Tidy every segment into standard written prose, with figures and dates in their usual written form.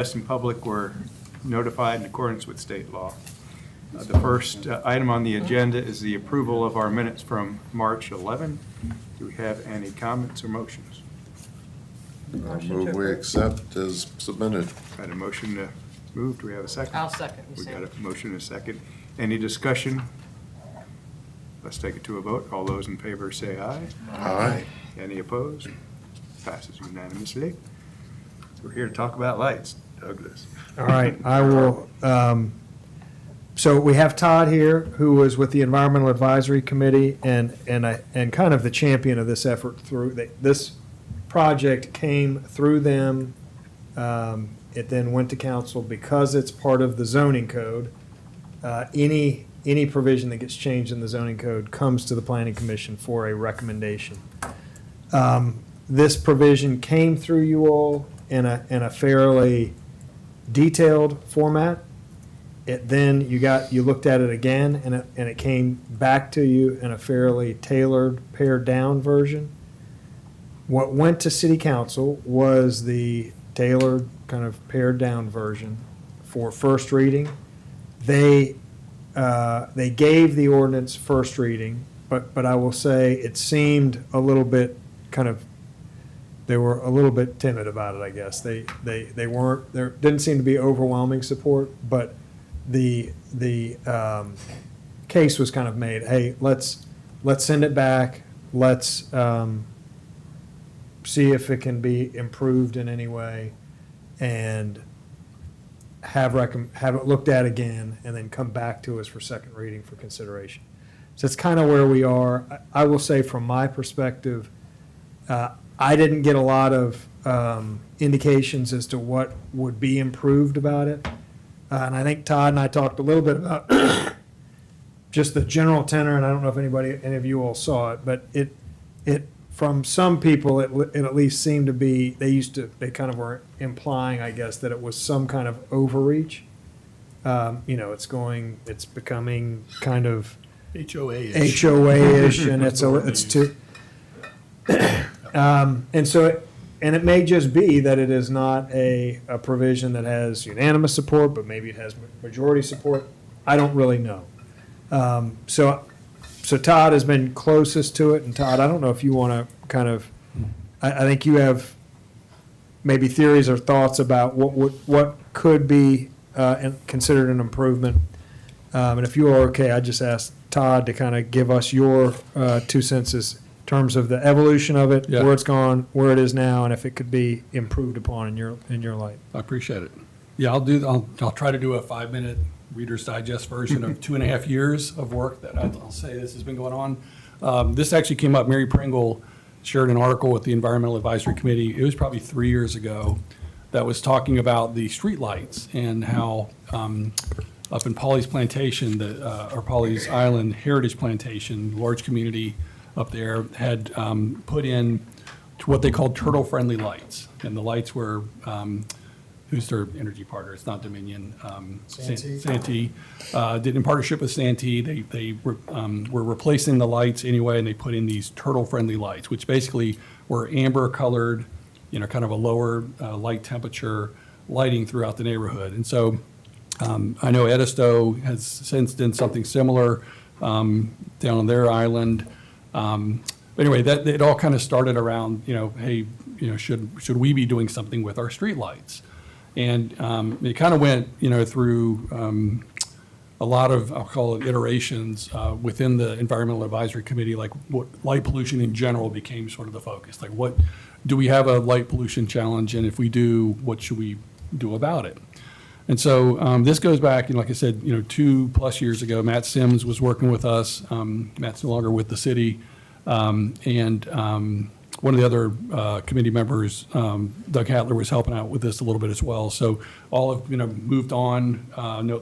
Press and public were notified in accordance with state law. The first item on the agenda is the approval of our minutes from March 11. Do we have any comments or motions? I move we accept as submitted. Got a motion to move. Do we have a second? I'll second. We got a motion and a second. Any discussion? Let's take it to a vote. All those in favor say aye. Aye. Any opposed? Passes unanimously. We're here to talk about lights. Douglas. All right, I will, so we have Todd here, who was with the Environmental Advisory Committee and kind of the champion of this effort through, this project came through them. It then went to council because it's part of the zoning code. Any provision that gets changed in the zoning code comes to the planning commission for a recommendation. This provision came through you all in a fairly detailed format. Then you looked at it again, and it came back to you in a fairly tailored, pared down version. What went to city council was the tailored, kind of pared down version for first reading. They gave the ordinance first reading, but I will say it seemed a little bit they were a little bit timid about it, I guess. They weren't, there didn't seem to be overwhelming support, but the case was kind of made, hey, let's send it back. Let's see if it can be improved in any way and have it looked at again and then come back to us for second reading for consideration. So it's kind of where we are. I will say from my perspective, I didn't get a lot of indications as to what would be improved about it. And I think Todd and I talked a little bit about just the general tenor, and I don't know if any of you all saw it, but it from some people, it at least seemed to be, they kind of were implying, I guess, that it was some kind of overreach. It's becoming kind of HOA-ish. HOA-ish, and it's too. And it may just be that it is not a provision that has unanimous support, but maybe it has majority support. I don't really know. So Todd has been closest to it, and Todd, I don't know if you want to kind of, I think you have maybe theories or thoughts about what could be considered an improvement. And if you are okay, I just asked Todd to kind of give us your 2 cents in terms of the evolution of it, Yeah. where it's gone, where it is now, and if it could be improved upon in your light. I appreciate it. Yeah, I'll try to do a 5-minute Reader's Digest version of 2.5 years of work that I'll say this has been going on. This actually came up, Mary Pringle shared an article with the Environmental Advisory Committee, it was probably 3 years ago, that was talking about the streetlights and how up in Pawleys Plantation, or Pawleys Island Heritage Plantation, large community up there, had put in what they called turtle-friendly lights. And the lights were, who's their energy partner? It's not Dominion. Santee. Did in partnership with Santee. They were replacing the lights anyway, and they put in these turtle-friendly lights, which basically were amber-colored, kind of a lower light temperature lighting throughout the neighborhood. And so I know Edisto has since done something similar down on their island. But anyway, that it all kind of started around, hey, should we be doing something with our streetlights? And it kind of went, through a lot of, I'll call it iterations within the Environmental Advisory Committee, like what light pollution in general became sort of the focus. Like, what do we have a light pollution challenge? And if we do, what should we do about it? And so this goes back, like I said, 2+ years ago, Matt Sims was working with us. Matt's no longer with the city. And one of the other committee members, Doug Hatler, was helping out with this a little bit as well. So all have, moved on.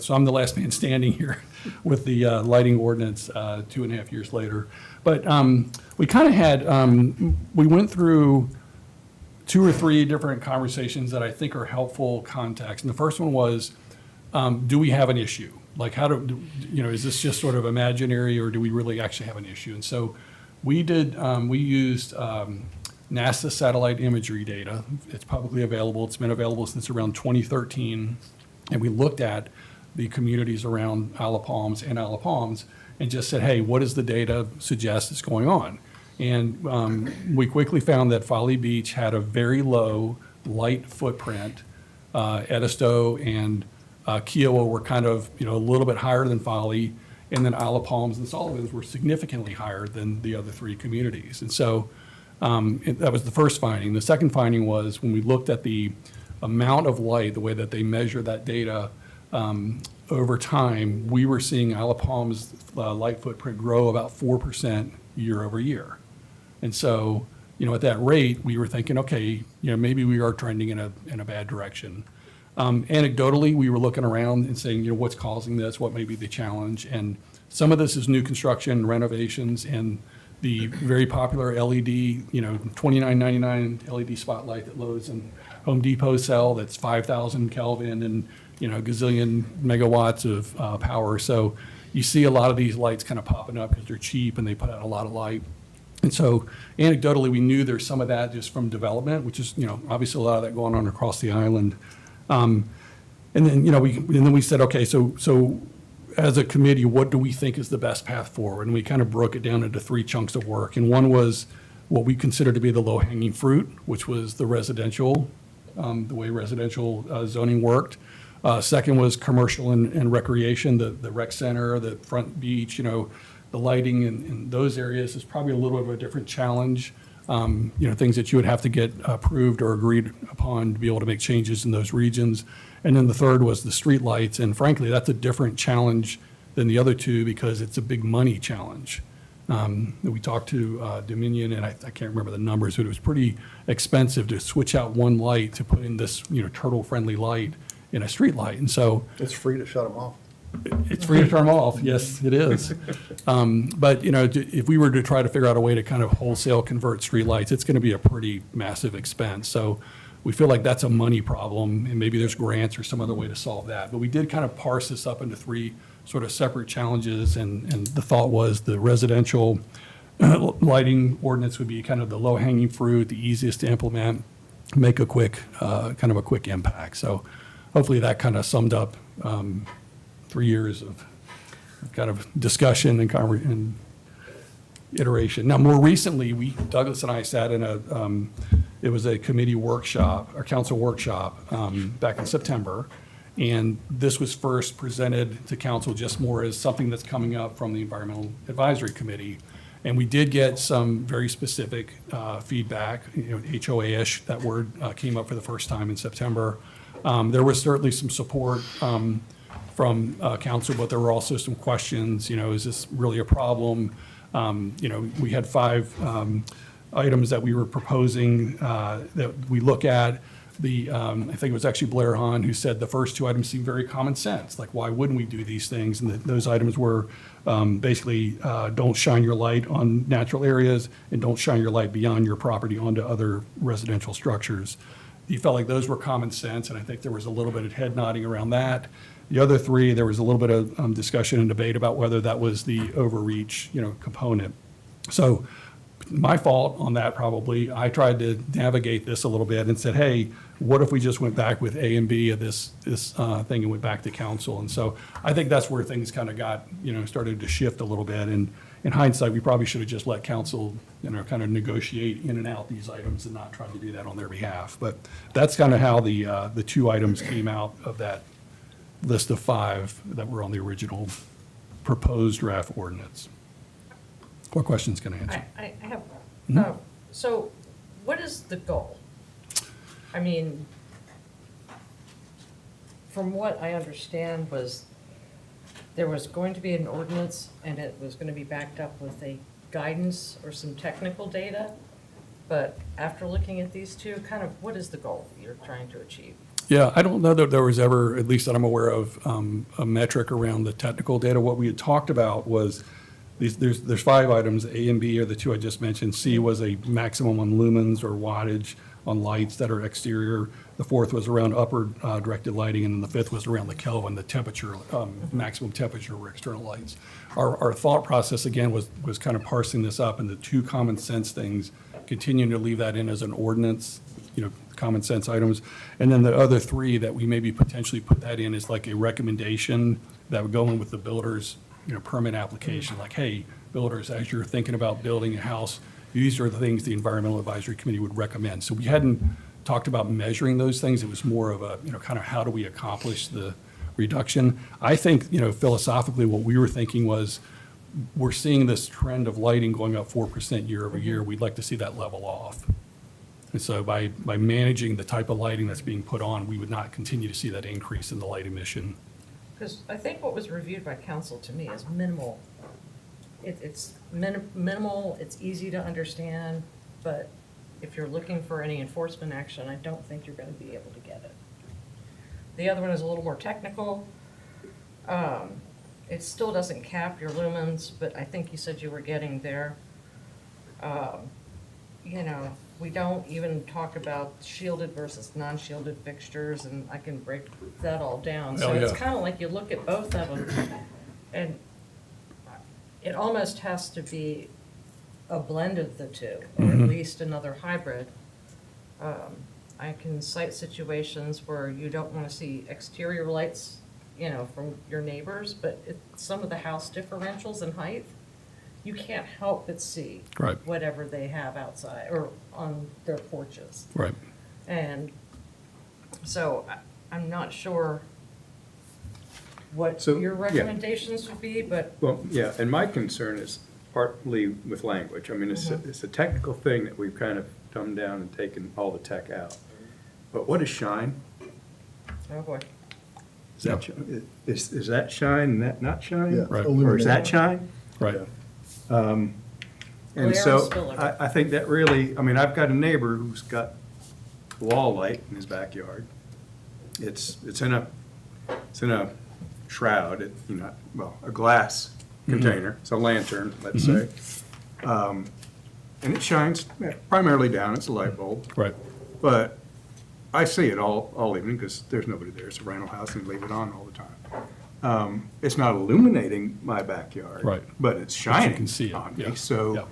So I'm the last man standing here with the lighting ordinance 2.5 years later. But we kind of had, we went through 2 or 3 different conversations that I think are helpful context. And the first one was, do we have an issue? Like, is this just sort of imaginary, or do we really actually have an issue? And so we used NASA satellite imagery data. It's publicly available. It's been available since around 2013. And we looked at the communities around Isle of Palms and Isle of Palms and just said, hey, what does the data suggest is going on? And we quickly found that Folly Beach had a very low light footprint. Edisto and Kiowa were kind of, a little bit higher than Folly. And then Isle of Palms and Sullivans were significantly higher than the other three communities. And so that was the first finding. The second finding was when we looked at the amount of light, the way that they measure that data over time, we were seeing Isle of Palms' light footprint grow about 4% year over year. And so, at that rate, we were thinking, okay, maybe we are trending in a bad direction. Anecdotally, we were looking around and saying, what's causing this? What may be the challenge? And some of this is new construction, renovations, and the very popular LED, $29.99 LED spotlight that loads in Home Depot sell that's 5,000 Kelvin and, gazillion megawatts of power. So you see a lot of these lights kind of popping up because they're cheap and they put out a lot of light. And so anecdotally, we knew there's some of that just from development, which is, obviously a lot of that going on across the island. And then we said, okay, so as a committee, what do we think is the best path forward? And we kind of broke it down into three chunks of work. And one was what we consider to be the low-hanging fruit, which was the residential, the way residential zoning worked. Second was commercial and recreation, the rec center, the front beach, the lighting in those areas is probably a little bit of a different challenge. Things that you would have to get approved or agreed upon to be able to make changes in those regions. And then the third was the street lights. And frankly, that's a different challenge than the other two because it's a big money challenge. We talked to Dominion, and I can't remember the numbers, but it was pretty expensive to switch out one light to put in this, turtle-friendly light in a street light. And so It's free to shut them off. it's free to turn them off. Yes, it is. But, if we were to try to figure out a way to kind of wholesale convert streetlights, it's going to be a pretty massive expense. So we feel like that's a money problem, and maybe there's grants or some other way to solve that. But we did kind of parse this up into three sort of separate challenges, and the thought was the residential lighting ordinance would be kind of the low-hanging fruit, the easiest to implement, make a quick, kind of a quick impact. So hopefully that kind of summed up 3 years of kind of discussion and iteration. Now, more recently, Douglas and I sat in it was a committee workshop, or council workshop, back in September. And this was first presented to council just more as something that's coming up from the Environmental Advisory Committee. And we did get some very specific feedback, HOA-ish, that word came up for the first time in September. There was certainly some support from council, but there were also some questions, is this really a problem? We had 5 items that we were proposing that we look at. I think it was actually Blair Hahn who said the first 2 items seem very common sense. Like, why wouldn't we do these things? And those items were basically don't shine your light on natural areas and don't shine your light beyond your property onto other residential structures. He felt like those were common sense, and I think there was a little bit of head nodding around that. The other 3, there was a little bit of discussion and debate about whether that was the overreach, component. So my fault on that probably. I tried to navigate this a little bit and said, hey, what if we just went back with A and B of this thing and went back to council? And so I think that's where things kind of got, started to shift a little bit. And in hindsight, we probably should have just let council, kind of negotiate in and out these items and not try to do that on their behalf. But that's kind of how the 2 items came out of that list of 5 that were on the original proposed draft ordinance. What questions can I answer? I have, Mm-hmm. so what is the goal? I mean, from what I understand was there was going to be an ordinance and it was going to be backed up with a guidance or some technical data. But after looking at these 2, kind of what is the goal you're trying to achieve? Yeah, I don't know that there was ever, at least that I'm aware of, a metric around the technical data. What we had talked about was there's 5 items. A and B are the 2 I just mentioned. C was a maximum on lumens or wattage. on lights that are exterior. The fourth was around upward directed lighting, and then the fifth was around the Kelvin, the temperature, maximum temperature for external lights. Our thought process, again, was kind of parsing this up into two common sense things, continuing to leave that in as an ordinance, common sense items. And then the other three that we maybe potentially put that in is like a recommendation that would go in with the builder's, permit application, like, hey, builders, as you're thinking about building a house, these are the things the Environmental Advisory Committee would recommend. So we hadn't talked about measuring those things. It was more of a, kind of how do we accomplish the reduction? I think, philosophically, what we were thinking was, we're seeing this trend of lighting going up 4% year over year. We'd like to see that level off. And so by managing the type of lighting that's being put on, we would not continue to see that increase in the light emission. Because I think what was reviewed by council to me is minimal. It's minimal, it's easy to understand, but if you're looking for any enforcement action, I don't think you're going to be able to get it. The other one is a little more technical. It still doesn't cap your lumens, but I think you said you were getting there. We don't even talk about shielded versus non-shielded fixtures, and I can break that all down. So Oh, it's yeah. kind of like you look at both of them, and it almost has to be a blend of the two, or at least another hybrid. I can cite situations where you don't want to see exterior lights, from your neighbors, but some of the house differentials in height, you can't help but see Right. whatever they have outside or on their porches. Right. And so I'm not sure what So, your yeah. recommendations would be, but Well, yeah, and my concern is partly with language. I mean, it's a technical thing that we've kind of dumbed down and taken all the tech out. But what is shine? oh boy. Is that, is that shine and that not shine? Yeah, Right. Or is that shine? Right. And Glare so and spillover. I think that really, I mean, I've got a neighbor who's got wall light in his backyard. It's in a shroud, a glass container. It's a lantern, let's say. And it shines primarily down. It's a light bulb. Right. But I see it all evening because there's nobody there. It's a rental house and leave it on all the time. It's not illuminating my backyard. Right. But it's But shining you can see it, on yeah, me. So yeah.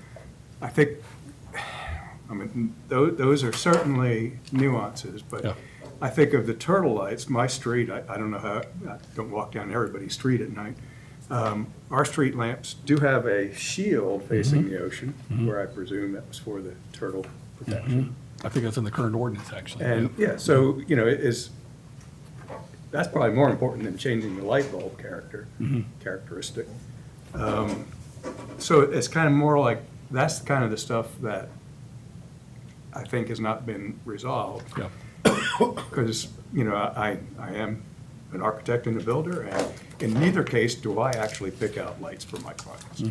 I think, those are certainly nuances, Yeah. but I think of the turtle lights, my street, I don't know how, I don't walk down everybody's street at night. Our street lamps do have a shield facing the ocean, where I presume that was for the turtle protection. I think that's in the current ordinance, actually. And, yeah, so, that's probably more important than changing the light bulb characteristic. So it's kind of more like, that's kind of the stuff that I think has not been resolved. Yeah. Because, I am an architect and a builder, and in neither case do I actually pick out lights for my clients.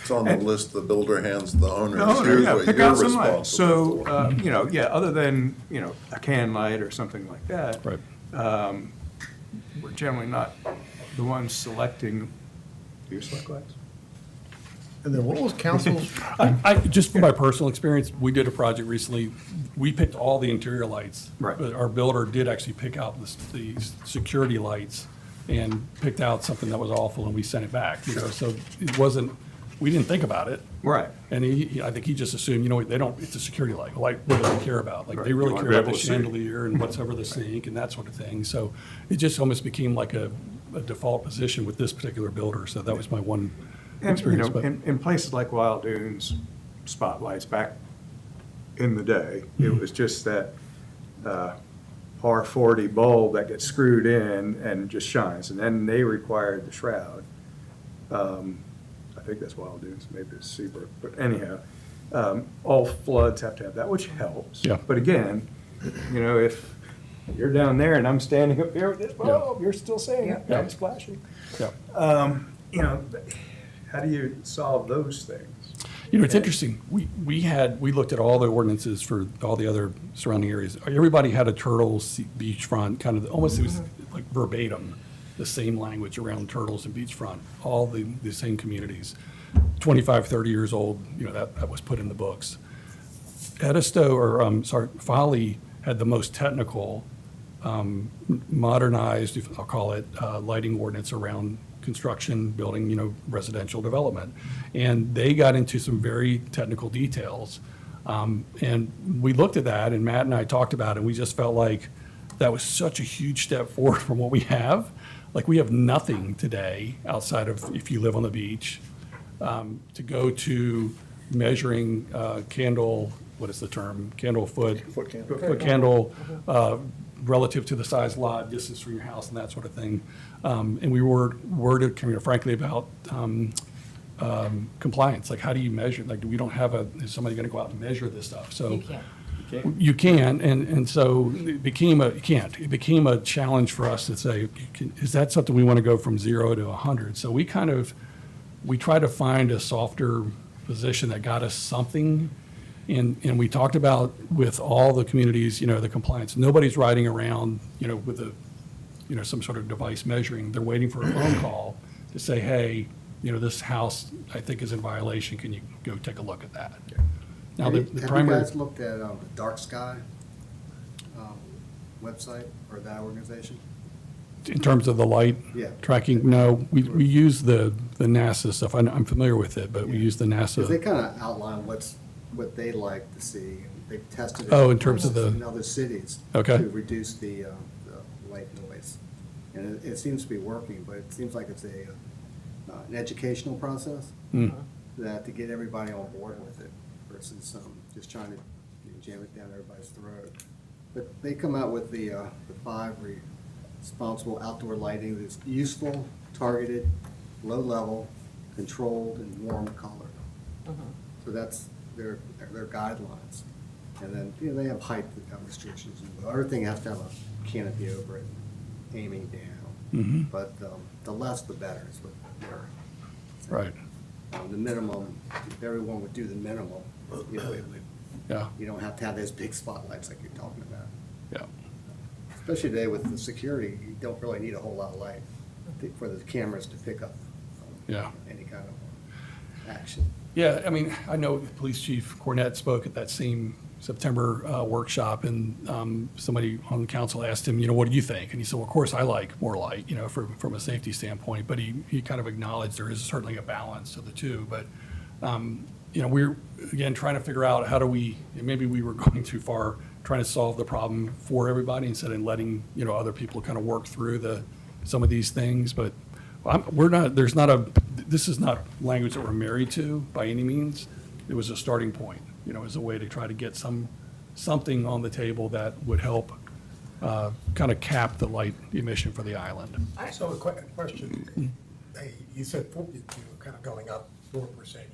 It's on the list the builder hands the owners. No, Here's yeah, what pick you're out some lights. responsible So, for. other than, a can light or something like that. Right. We're generally not the ones selecting, do you select lights? And then what was council's? Just from my personal experience, we did a project recently. We picked all the interior lights. Right. But our builder did actually pick out the security lights and picked out something that was awful, and we sent it back. So it wasn't, we didn't think about it. Right. And I think he just assumed, they don't, it's a security light. Like, what do they care about? Like, Right. they You really wanna care be about the able to see. chandelier and what's over the sink and that sort of thing. So it just almost became like a default position with this particular builder. So that was my one And, experience. But in places like Wild Dunes, spotlights back in the day, it was just that R40 bulb that gets screwed in and just shines. And then they required the shroud. I think that's Wild Dunes, maybe it's Seabrook, but anyhow, all floods have to have that, which helps. Yeah. But again, if you're down there and I'm standing up here with this bulb, you're still seeing it, Yeah. it's flashing. yeah. How do you solve those things? It's interesting. We looked at all the ordinances for all the other surrounding areas. Everybody had a turtles beachfront, kind of, almost it was like verbatim, the same language around turtles and beachfront, all the same communities. 25, 30 years old, that was put in the books. Folly had the most technical, modernized, I'll call it, lighting ordinance around construction, building, residential development. And they got into some very technical details. And we looked at that, and Matt and I talked about it, and we just felt like that was such a huge step forward from what we have. Like, we have nothing today outside of if you live on the beach, to go to measuring candle, what is the term? Candle foot. Foot candle, relative to the size lot, distance from your house, and that sort of thing. And we were worried, frankly, about compliance. Like, how do you measure? Like, we don't have is somebody going to go out and measure this stuff? So You can't. you can, and so it became you can't. It became a challenge for us to say, is that something we want to go from 0 to 100? So we tried to find a softer position that got us something. And we talked about with all the communities, the compliance. Nobody's riding around, with some sort of device measuring. They're waiting for a phone call to say, hey, this house, I think, is in violation. Can you go take a look at that? Now, Have the you primary, guys looked at the Dark Sky website or that organization? in terms of the light Yeah. tracking, no, we use the NASA stuff. I'm familiar with it, but we use the Because they NASA. kind of outline what they like to see. They've tested it. Oh, in terms of the- In other cities. Okay. To reduce the light noise. And it seems to be working, but it seems like it's an educational process Mm. that to get everybody on board with it versus just trying to jam it down everybody's throat. But they come out with the 5 responsible outdoor lighting that's useful, targeted, low level, controlled, and warm color. So that's their guidelines. And then, they have height restrictions. Everything has to have a canopy over it, aiming down. But the less the better is what they're saying. Right, The minimum, if everyone would do the minimum, yeah, you don't have to have those big spotlights like you're talking about. yeah. Especially today with the security, you don't really need a whole lot of light for the cameras to pick up Yeah. any kind of action. Yeah, I mean, I know Police Chief Cornett spoke at that same September workshop, and somebody on the council asked him, what do you think? And he said, well, of course, I like more light, from a safety standpoint, but he kind of acknowledged there is certainly a balance of the two. But, we're, again, trying to figure out how do we, and maybe we were going too far, trying to solve the problem for everybody instead of letting, other people kind of work through some of these things. But this is not language that we're married to by any means. It was a starting point, as a way to try to get something on the table that would help kind of cap the light emission for the island. So a question, hey, you said you were kind of going up 4%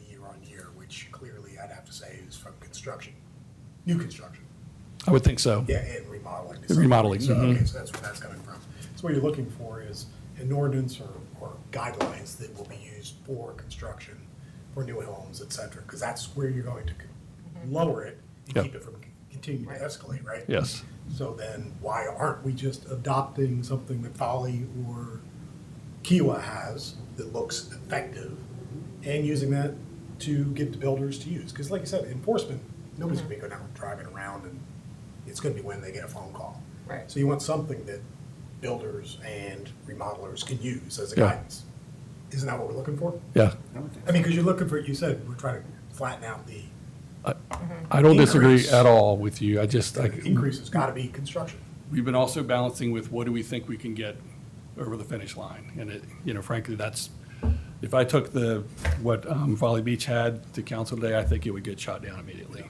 year on year, which clearly I'd have to say is from construction, new construction. I would think so. Yeah, and remodeling. And remodeling, So, mhm. okay, so that's where that's coming from. So what you're looking for is an ordinance or guidelines that will be used for construction, for new homes, et cetera, because that's where you're going to lower it and Yep. keep it from continuing to escalate, right? Yes. So then why aren't we just adopting something that Folly or Kiwa has that looks effective and using that to get the builders to use? Because like I said, enforcement, nobody's gonna be going out driving around, and it's gonna be when they get a phone call. Right. So you want something that builders and remodelers can use as a Yeah. guidance. Isn't that what we're looking for? Yeah. I mean, because you're looking for, you said we're trying to flatten out the I don't disagree Increase. at all with you. I just, increase. It's gotta be construction. we've been also balancing with what do we think we can get over the finish line? And frankly, if I took what Folly Beach had to council today, I think it would get shot down immediately.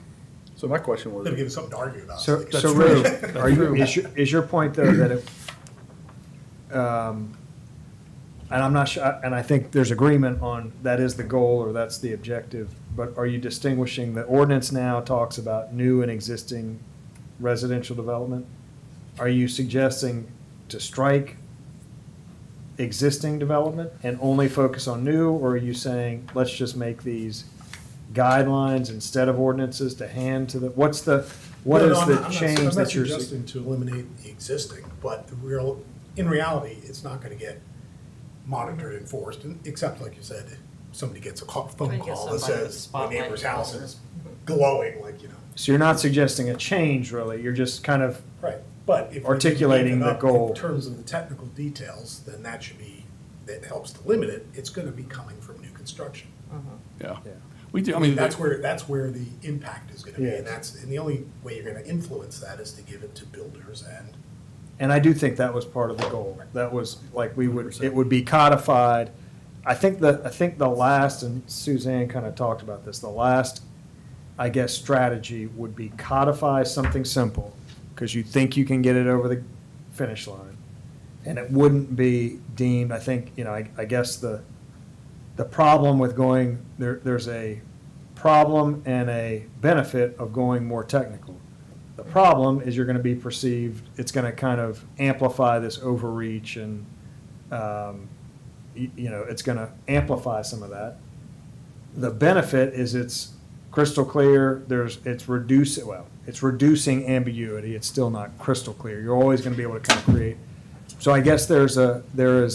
So my question was, That'll give us something to argue about. So, Like, so true. Rue, are you, is your point though that it, and I'm not sure, and I think there's agreement on that is the goal or that's the objective, but are you distinguishing, the ordinance now talks about new and existing residential development? Are you suggesting to strike existing development and only focus on new, or are you saying, let's just make these guidelines instead of ordinances to hand to the, what is No, the I'm not change that you're? suggesting to eliminate the existing, but in reality, it's not gonna get monitored, enforced, except like you said, if somebody gets a phone When you get call that somebody with a says, my spotlight neighbor's house over. is glowing, like, So you're not suggesting a change, really, you're just kind of, Right, but if. we Articulating leave it the up goal. In terms of the technical details, then that helps to limit it. It's gonna be coming from new construction. Yeah. Yeah. We do, I mean, That's where the impact is gonna be, and Yes. and the only way you're gonna influence that is to give it to builders and I do think that was part of the goal. That was, like, it would be codified. I think the last, and Suzanne kind of talked about this, the last, I guess, strategy would be codify something simple, because you think you can get it over the finish line. And it wouldn't be deemed, I think, I guess the problem with going, there's a problem and a benefit of going more technical. The problem is you're going to be perceived, it's going to kind of amplify this overreach and, it's going to amplify some of that. The benefit is it's crystal clear, it's reducing ambiguity, it's still not crystal clear. You're always going to be able to kind of create. So I guess there is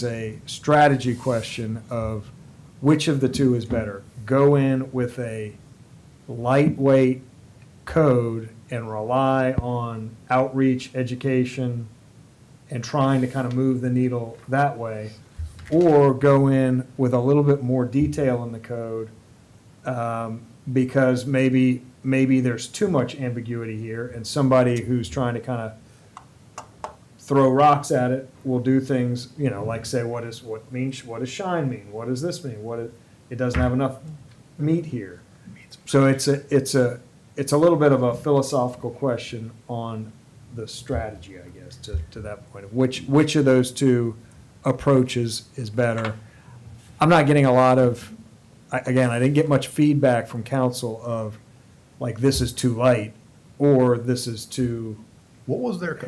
a strategy question of which of the two is better. Go in with a lightweight code and rely on outreach, education, and trying to kind of move the needle that way, or go in with a little bit more detail in the code, because maybe there's too much ambiguity here, and somebody who's trying to kind of throw rocks at it will do things, like say, what does shine mean? What does this mean? It doesn't have enough meat here. So it's a little bit of a philosophical question on the strategy, I guess, to that point of which of those two approaches is better. I'm not getting a lot of, I didn't get much feedback from council of like, this is too light, or this is too. What was their,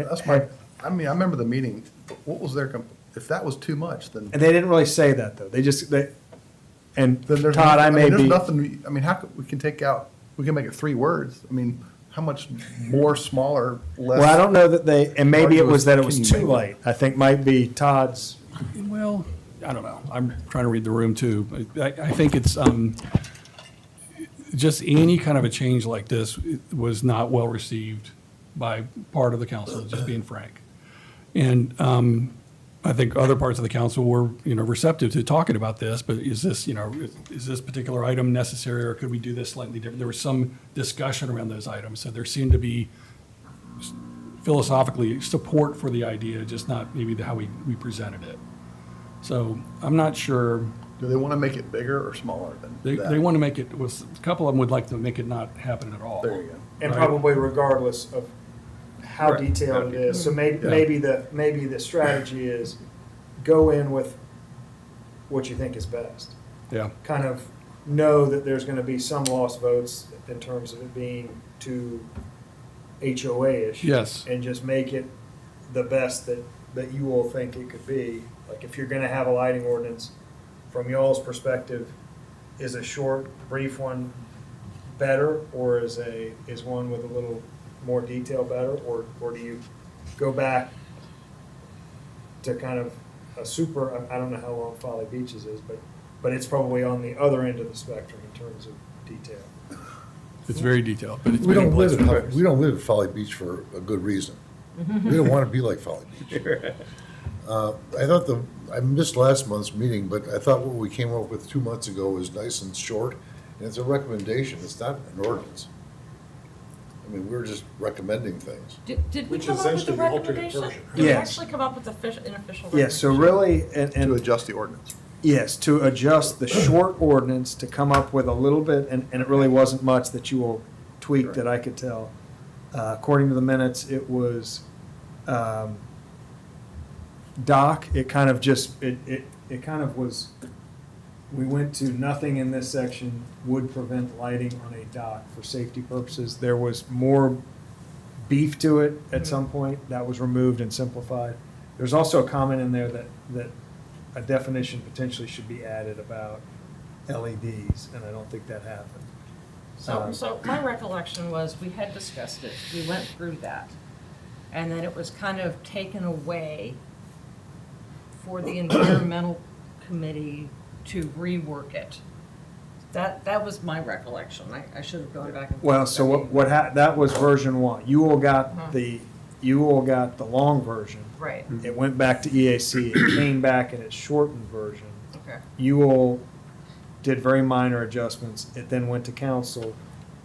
I remember the meeting, what was their, if that was too much, then. And they didn't really say that, though. And then there's Todd, I may there's be. nothing, how could, we can make it 3 words. How much more, smaller, less? Well, I don't know that and maybe it was that it was Can you too make it? light. I think might be Todd's. well, I don't know. I'm trying to read the room too. I think it's, just any kind of a change like this was not well received by part of the council, just being frank. And I think other parts of the council were, receptive to talking about this, but is this particular item necessary, or could we do this slightly different? There was some discussion around those items, so there seemed to be philosophically support for the idea, just not maybe how we presented it. So I'm not sure. Do they want to make it bigger or smaller than that? They want to make it, a couple of them would like to make it not happen at all. There you go. And Right. probably regardless of how Right. detailed it is. So maybe Yeah. maybe the strategy is go in with what you think is best. Yeah, Kind of know that there's going to be some lost votes in terms of it being too HOA-ish. Yes. And just make it the best that you all think it could be. Like if you're going to have a lighting ordinance, from y'all's perspective, is a short, brief one better, or is one with a little more detail better, or do you go back to kind of a super, I don't know how long Folly Beaches is, but it's probably on the other end of the spectrum in terms of detail. it's very detailed, but it's We been in don't place live for at, years. we don't live at Folly Beach for a good reason. We don't want to be like Folly Beach. I thought I missed last month's meeting, but I thought what we came up with 2 months ago was nice and short, and it's a recommendation, it's not an ordinance. We're just recommending things. Did we Which come is up with the essentially the alternate recommendation? version. Did we Yes. actually come up with an official Yes, so recommendation? really, To and adjust the ordinance. yes, to adjust the short ordinance, to come up with a little bit, and it really wasn't much that you will tweak that I could tell. According to the minutes, it was, Doc, it kind of just, it kind of was, we went to nothing in this section would prevent lighting on a dock for safety purposes. There was more beef to it at some point. That was removed and simplified. There's also a comment in there that a definition potentially should be added about LEDs, and I don't think that happened. So my recollection was, we had discussed it, we went through that, and then it was kind of taken away for the environmental committee to rework it. That was my recollection. I should have gone back and. Well, so that was version 1. You all got you all got the long version. Right, It went back to EAC. It came back in its shortened version. okay. You all did very minor adjustments. It then went to council.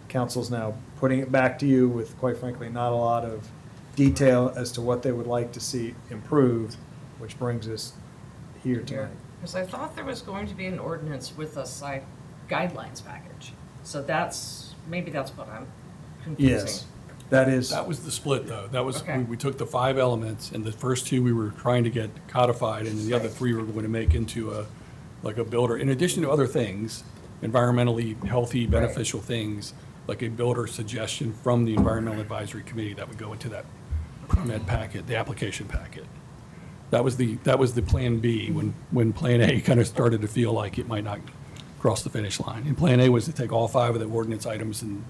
Council's now putting it back to you with, quite frankly, not a lot of detail as to what they would like to see improved, which brings us here tonight. Because I thought there was going to be an ordinance with a site guidelines package. So maybe that's what I'm confusing. Yes, that is, That was the split, though. That was, Okay. we took the 5 elements, and the first 2 we were trying to get codified, and the other 3 we were going to make into like a builder, in addition to other things, environmentally healthy, beneficial things, like a builder suggestion from the Environmental Advisory Committee that would go into that permit packet, the application packet. That was the Plan B, when Plan A kind of started to feel like it might not cross the finish line. And Plan A was to take all 5 of the ordinance items and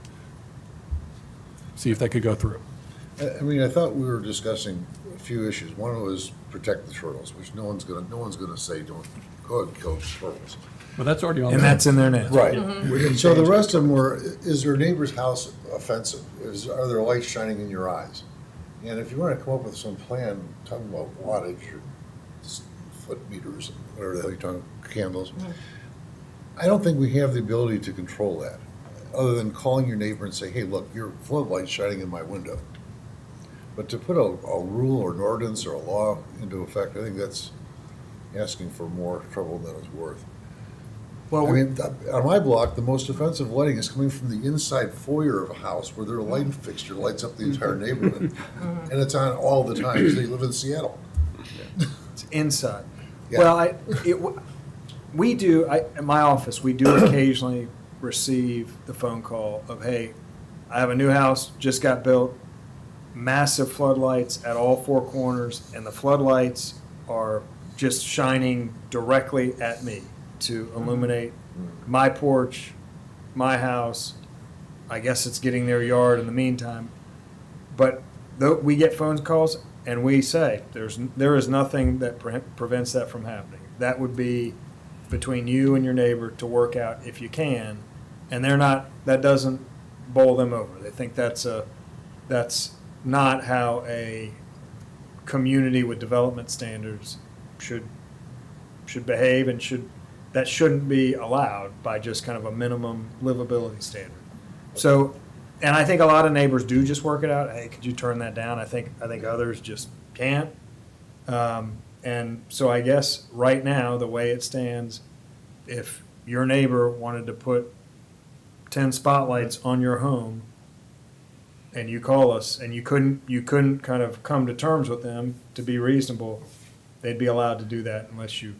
see if they could go through. I mean, I thought we were discussing a few issues. One was protect the turtles, which no one's gonna say, don't, go ahead and kill the turtles. But that's already on. and there. that's in there now. Right. We didn't So the change it. rest of them were, is your neighbor's house offensive? Are there lights shining in your eyes? And if you want to come up with some plan, talking about wattage or foot meters, whatever the hell you're talking, candles, I don't think we have the ability to control that, other than calling your neighbor and say, hey, look, your floodlight's shining in my window. But to put a rule or an ordinance or a law into effect, I think that's asking for more trouble than it's worth. Well, I mean, on my block, the most offensive lighting is coming from the inside foyer of a house where their light fixture lights up the entire neighborhood. And it's on all the time, because they live in Seattle. It's inside. Yeah. Well, we do, in my office, we do occasionally receive the phone call of, hey, I have a new house, just got built, massive floodlights at all 4 corners, and the floodlights are just shining directly at me to illuminate my porch, my house. I guess it's getting their yard in the meantime. But we get phone calls and we say, there is nothing that prevents that from happening. That would be between you and your neighbor to work out if you can. And that doesn't bowl them over. They think that's not how a community with development standards should behave, and that shouldn't be allowed by just kind of a minimum livability standard. So, and I think a lot of neighbors do just work it out. Hey, could you turn that down? I think others just can't. And so I guess right now, the way it stands, if your neighbor wanted to put 10 spotlights on your home and you call us and you couldn't kind of come to terms with them to be reasonable, they'd be allowed to do that unless you.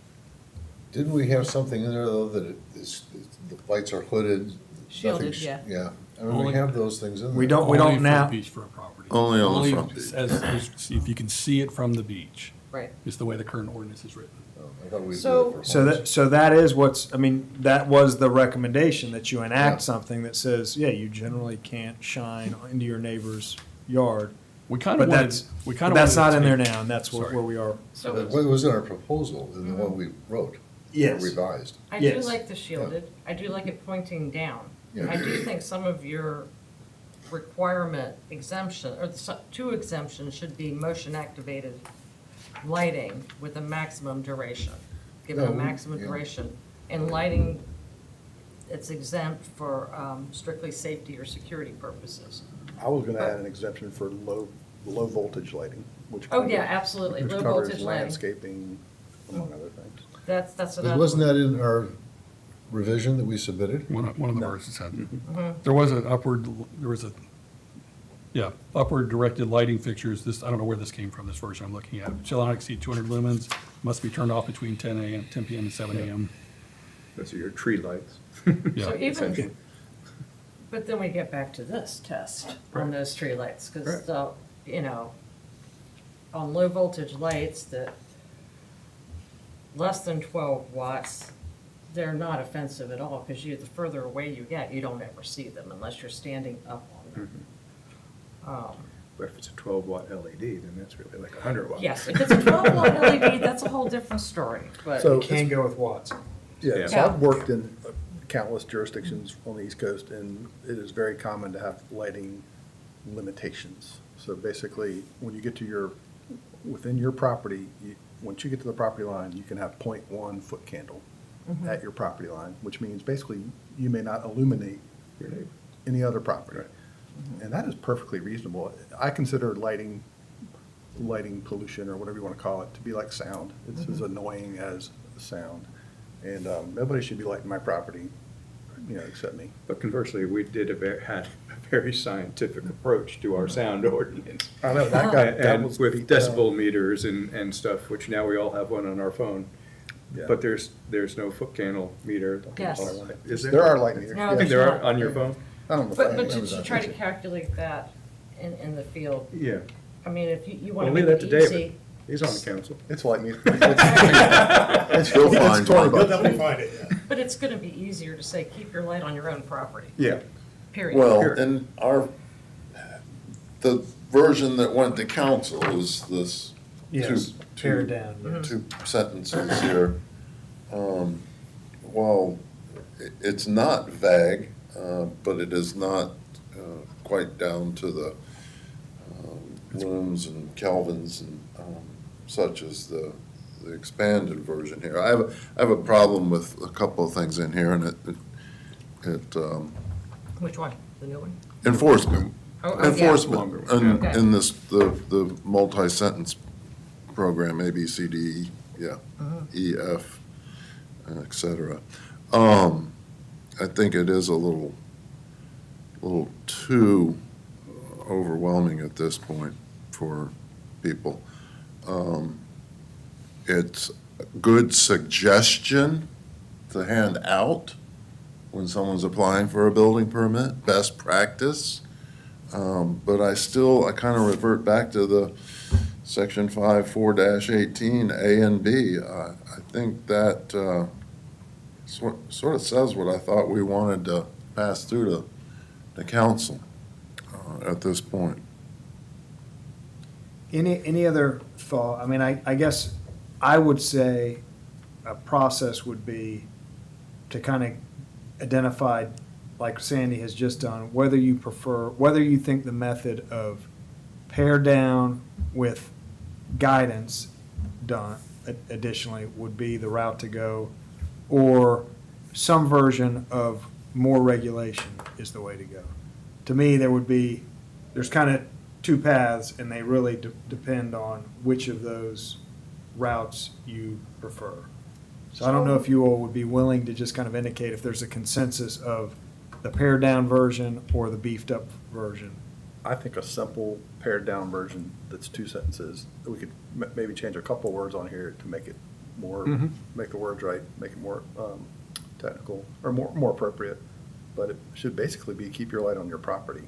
Didn't we have something in there, though, that the lights are hooded? Shielded, nothing's- yeah. Yeah, I mean, we have those things in there. We don't Only now. front beach for a property. Only on the front beach. If you can see it from the beach, Right. is the way the current ordinance is written. Oh, I thought we did it So- for homes. So that is that was the recommendation, that you enact Yeah. something that says, yeah, you generally can't shine into your neighbor's yard. We kind But of wanted. that's not in there now, and that's Sorry. where we are. So It was in our proposal, in the one we wrote. Yes. Revised. I do Yes. like the shielded. I do like it pointing down. Yeah. I do think some of your requirement exemption, or the 2 exemptions should be motion activated lighting with a maximum duration. Given a No, maximum yeah. duration. And lighting, it's exempt for strictly safety or security purposes. I was gonna add an exemption for low voltage lighting, which. Oh, yeah, absolutely. Which Low covers voltage lighting. landscaping, among other things. That's another. Wasn't that in our revision that we submitted? One of the verses had, Mm-hmm. there was upward directed lighting fixtures, I don't know where this came from, this version I'm looking at. Shall not exceed 200 lumens, must be turned off between 10 PM and 7 AM. Those are your tree lights. Yeah. So even, but then we get back to this test on Right. those streetlights, because, Right. on low voltage lights that less than 12 watts, they're not offensive at all, because the further away you get, you don't ever see them unless you're standing up on them. But if it's a 12-watt LED, then that's really like 100 watts. Yes, if it's a 12 watt LED, that's a whole different story, but. So- You can go with watts. Yeah, so Yeah. I've worked in countless jurisdictions on the East Coast, and it is very common to have lighting limitations. So basically, when you get to within your property, once you get to the property line, you can have 0.1 foot candle at your property line, which means basically you may not illuminate Your neighbor. any other property. And that is perfectly reasonable. I consider lighting pollution, or whatever you want to call it, to be like sound. It's as annoying as sound. And nobody should be lighting my property, except me. But conversely, we had a very scientific approach to our sound ordinance. I know, that And was with beat down. decibel meters and stuff, which now we all have one on our phone. Yeah. But there's no foot candle meter. Yes. Is there? There are light meters. No, I think there's there are not. on your phone? I don't know if But I to remember that. try to calculate that in the field, Yeah. I mean, if you Well, want to leave make that it to David. easy. He's on the council. It's light meter. You'll find one. You'll definitely find it, yeah. But it's going to be easier to say, keep your light on your own property, Yeah. period. Well, Here. and the version that went to council is this Yes, two- tear two- down. yes. two sentences here. Well, it's not vague, but it is not quite down to the looms and kelvins and such as the expanded version here. I have a problem with a couple of things in here, and it Which one? The new one? enforcement. Oh, yeah. Enforcement, Okay. in this, the multi-sentence program, A, B, C, D, E, yeah, E, F, et cetera. I think it is a little too overwhelming at this point for people. It's a good suggestion to hand out when someone's applying for a building permit, best practice. But I kind of revert back to the section 5(4)-18, A and B. I think that sort of says what I thought we wanted to pass through to the council at this point. Any other thought? I mean, I guess I would say a process would be to kind of identify, like Sandy has just done, whether you think the method of pare down with guidance done additionally would be the route to go, or some version of more regulation is the way to go. To me, there's kind of two paths, and they really depend on which of those routes you prefer. So I don't know if you all would be willing to just kind of indicate if there's a consensus of the pared down version or the beefed up version. I think a simple pared down version that's two sentences, that we could maybe change a couple words on here to make it more, Mhm. make the words right, make it more technical, or more appropriate. But it should basically be keep your light on your property.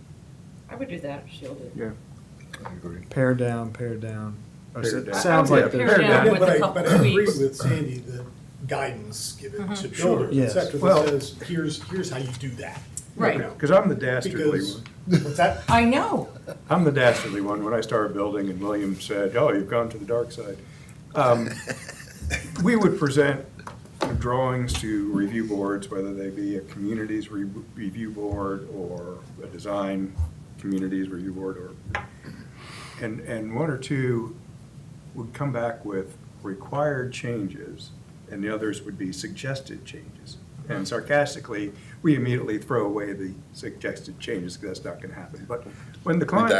I would do that, shielded. Yeah. Pared down. Oh, so Pared it down. sounds I would like pare there's. down with But a I couple agree tweaks. with Sandy that guidance given to Sure, builders, yes. et cetera, Well- that says, here's how you do that. Right. You know, Because I'm the dastardly Because, one. what's that? I know. I'm the dastardly one. When I started building and William said, "Oh, you've gone to the dark side," we would present drawings to review boards, whether they be a communities review board or a design communities review board, and one or two would come back with required changes, and the others would be suggested changes. And sarcastically, we immediately throw away the suggested changes because that's not going to happen. But when the client.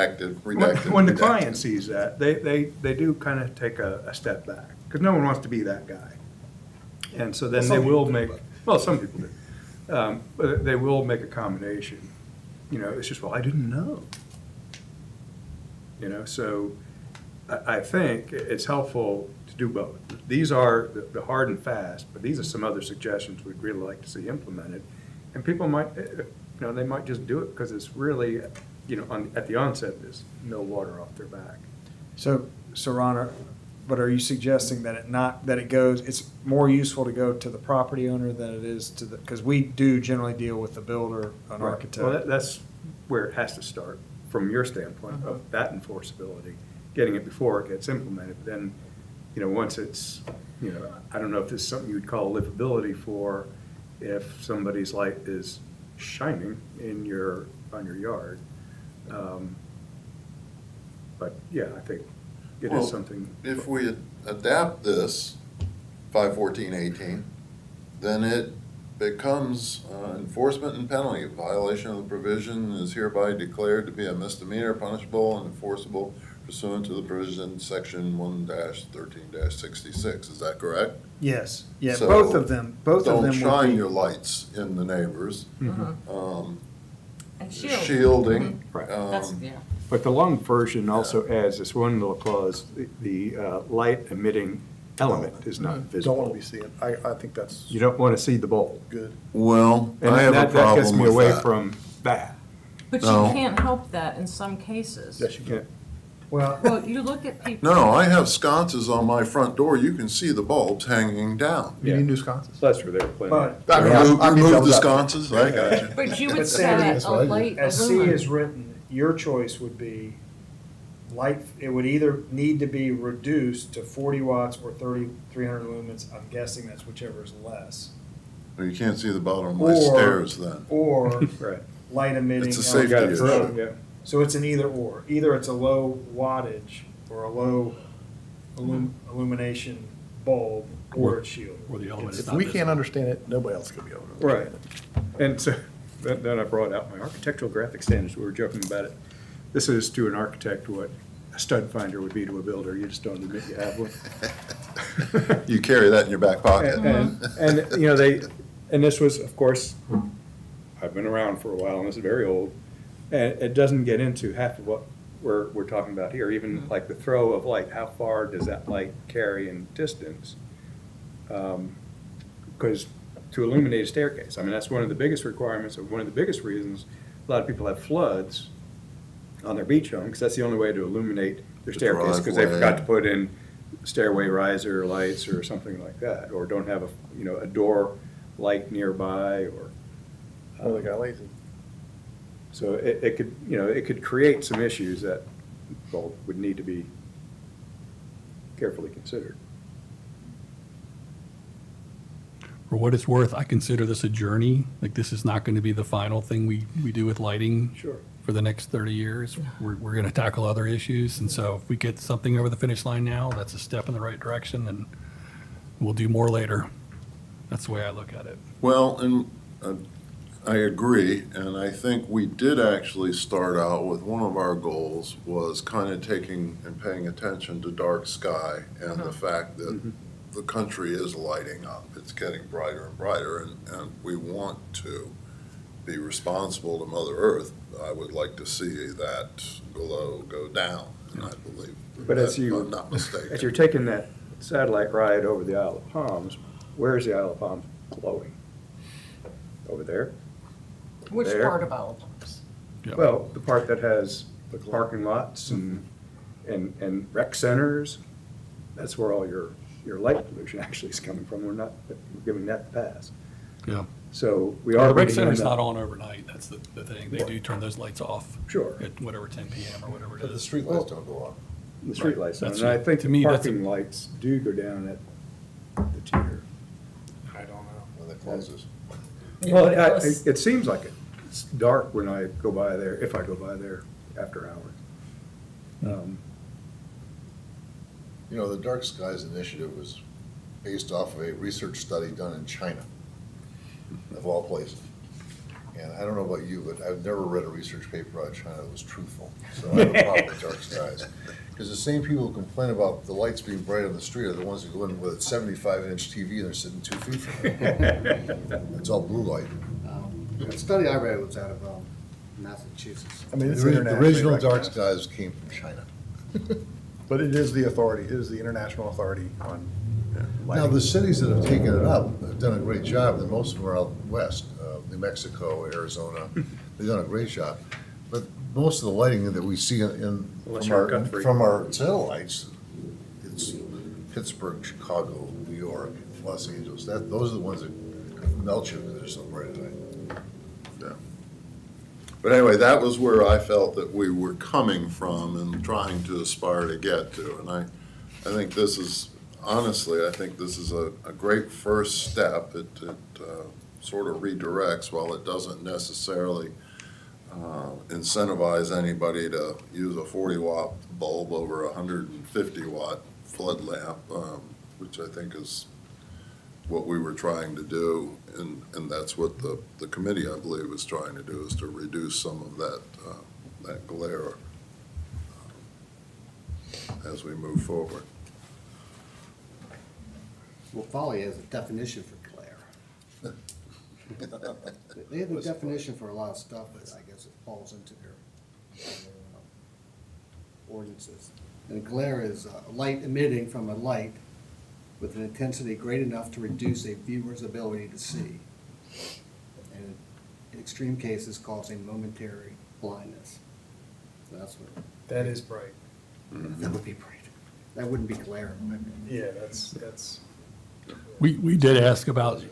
Redacted. When the client sees that, they do kind of take a step back, because no one wants to be that guy. And so then they Some will people do, make, but- well, some people do. But they will make accommodation. It's just, well, I didn't know. So I think it's helpful to do both. These are the hard and fast, but these are some other suggestions we'd really like to see implemented. And people might, they might just do it because it's really, at the onset, there's no water off their back. So Ron, but are you suggesting that it's more useful to go to the property owner than it is to because we do generally deal with the builder, an Well, architect? that's where it has to start, from your standpoint of that enforceability, getting it before it gets implemented. Then, once it's, I don't know if this is something you'd call livability for, if somebody's light is shining on your yard. But yeah, I think it Well, is something. If we adapt this, 51418, then it becomes enforcement and penalty. Violation of the provision is hereby declared to be a misdemeanor, punishable and enforceable pursuant to the provision section 1-13-66. Is that correct? Yes, yeah, So, both of them Don't would shine be- your lights in the neighbors. And shield. Shielding. Right. That's, yeah. But the long version also adds this one little clause, the light emitting element is not visible. Don't want to be seeing, I think that's You don't want to see the bulb. good. Well, And I have a that gets problem me with away that. from that. But you No. can't help that in some cases. Yes, you Yeah. can. Well, Well, you look at people. No, I have sconces on my front door. You can see the bulbs hanging down. You need new sconces. Plus, we're there plenty. but I mean, I'm Remove the devil's advocate. sconces? I got you. But you But would Sandy, set that's a what I do. light as C illuminate. is written, your choice would be light, it would either need to be reduced to 40 watts or 300 lumens. I'm guessing that's whichever is less. Well, you can't see the bottom of my Or- stairs then. Or Right. light emitting. It's a element. safety Got it issue. thrown, yeah. So it's an either or. Either it's a low wattage or a low illumination bulb or it's shielded. Or the element is If not we can't visible. understand it, nobody else is going to be able to Right. understand it. And so, then I brought out my architectural graphic standards, we were joking about it. This is to an architect what a stud finder would be to a builder, you just don't admit you have one. You carry that in your back pocket. And, you know, and this was, of course, I've been around for a while, and this is very old, and it doesn't get into half of what we're talking about here, even like the throw of light, how far does that light carry in distance? Because to illuminate a staircase, I mean, that's one of the biggest requirements, or one of the biggest reasons a lot of people have floods on their beach home, because that's the only way to illuminate their The staircase, because they driveway. forgot to put in stairway riser lights or something like that, or don't have a door light nearby, or. Or they got lazy. So it could, it could create some issues that, well, would need to be carefully considered. For what it's worth, I consider this a journey. Like, this is not going to be the final thing we do with lighting. Sure. For the next 30 years. We're going to tackle other issues. And so if we get something over the finish line now, that's a step in the right direction, and we'll do more later. That's the way I look at it. Well, and I agree, and I think we did actually start out with one of our goals was kind of taking and paying attention to dark sky and the fact that the country is lighting up. It's getting brighter and brighter, and we want to be responsible to Mother Earth. I would like to see that glow go down, and I believe. But as that you, I'm not mistaken. as you're taking that satellite ride over the Isle of Palms, where's the Isle of Palms glowing? Over there? Which There. part of Isle of Palms? Yeah. Well, the part that has the parking lots and rec centers, that's where all your light pollution actually is coming from. We're not giving that the pass. Yeah. So we The are. rec beating center's on not that. on overnight. That's the thing. They do turn those lights off. Sure. At whatever, 10 PM or whatever it But the is. streetlights don't go on. The streetlights, That's- and I think to the me, that's a- parking lights do go down at the tier. I don't know. When it closes. Well, it seems like it's dark when I go by there, if I go by there after hours. You know, the Dark Skies Initiative was based off of a research study done in China, of all places. And I don't know about you, but I've never read a research paper out of China that was truthful. So I have a problem with dark skies. Because the same people who complain about the lights being bright on the street are the ones who go in with a 75-inch TV and they're sitting 2 feet from it. It's all blue light. The study I read was out of Massachusetts. I mean, it's The internationally original dark recognized. skies came from China. But it is the authority, it is the international authority on Now, lighting. the cities that have taken it up have done a great job, and most of them are out west, New Mexico, Arizona. They've done a great job. But most of the lighting that we see Unless you're country. from our satellites, it's Pittsburgh, Chicago, New York, Los Angeles. Those are the ones that melt you because they're so bright at night. Yeah. But anyway, that was where I felt that we were coming from and trying to aspire to get to. And I think this is, honestly, I think this is a great first step. It sort of redirects, while it doesn't necessarily incentivize anybody to use a 40-watt bulb over a 150-watt flood lamp, which I think is what we were trying to do, and that's what the committee, I believe, is trying to do, is to reduce some of that glare as we move forward. Well, Foley has a definition for glare. They have a definition for a lot of stuff, but I guess it falls into their ordinances. And glare is light emitting from a light with an intensity great enough to reduce a viewer's ability to see. And in extreme cases, causing momentary blindness. So that's what, That is bright. that would be bright. That wouldn't be glare, in my opinion. Yeah, that's. We did ask about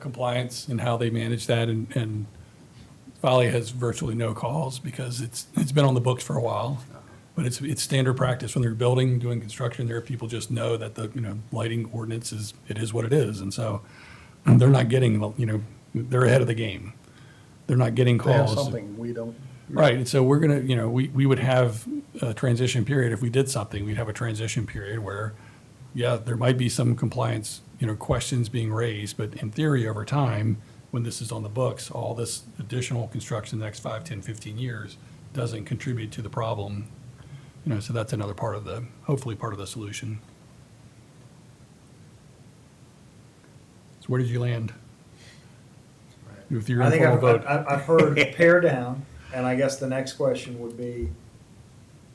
compliance and how they manage that, and Foley has virtually no calls because it's been on the books for a while. But it's standard practice when they're building, doing construction, there, people just know that the, lighting ordinance it is what it is. And so they're not getting, they're ahead of the game. They're not getting They have calls. something we don't. Right, and so we're gonna, we would have a transition period. If we did something, we'd have a transition period where, yeah, there might be some compliance, questions being raised, but in theory, over time, when this is on the books, all this additional construction the next 5, 10, 15 years doesn't contribute to the problem. So that's another part of hopefully part of the solution. So where did you land? With your I think informal vote? I've heard pare down, and I guess the next question would be,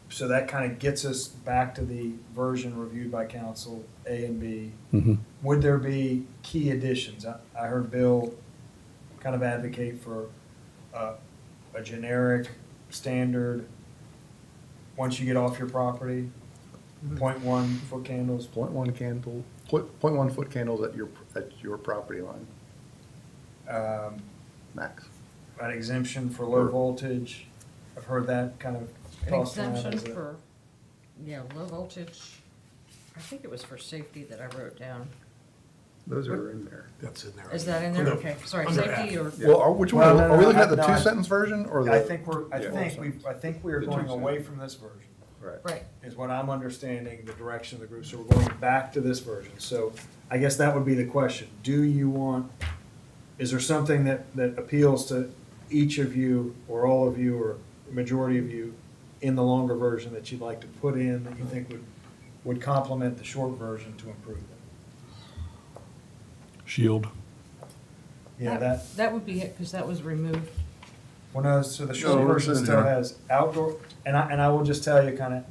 so that kind of gets us back to the version reviewed by council, A and B. Mhm. Would there be key additions? I heard Bill kind of advocate for a generic standard, once you get off your property, 0.1 foot candles. 0.1 candle, 0.1 foot candles at your property line, max. An exemption for low voltage. I've heard that kind of An tossed around exemption as a. for, low voltage, I think it was for safety that I wrote down. Those are in there. That's in there. Is that in there? Under- Okay, sorry, under safety F. or, Well, which one, Well, no, are we no, looking at the no, I- two-sentence version or the? I think Yeah. I think we are The going two away cents. from this version, Right. right, is what I'm understanding the direction of the group. So we're going back to this version. So I guess that would be the question. Do you want, is there something that appeals to each of you or all of you or majority of you in the longer version that you'd like to put in that you think would complement the short version to improve it? Shield. Yeah, that would be it, because that was removed. well, no, so the short No, version it's in still here. has outdoor, and I will just tell you kind of,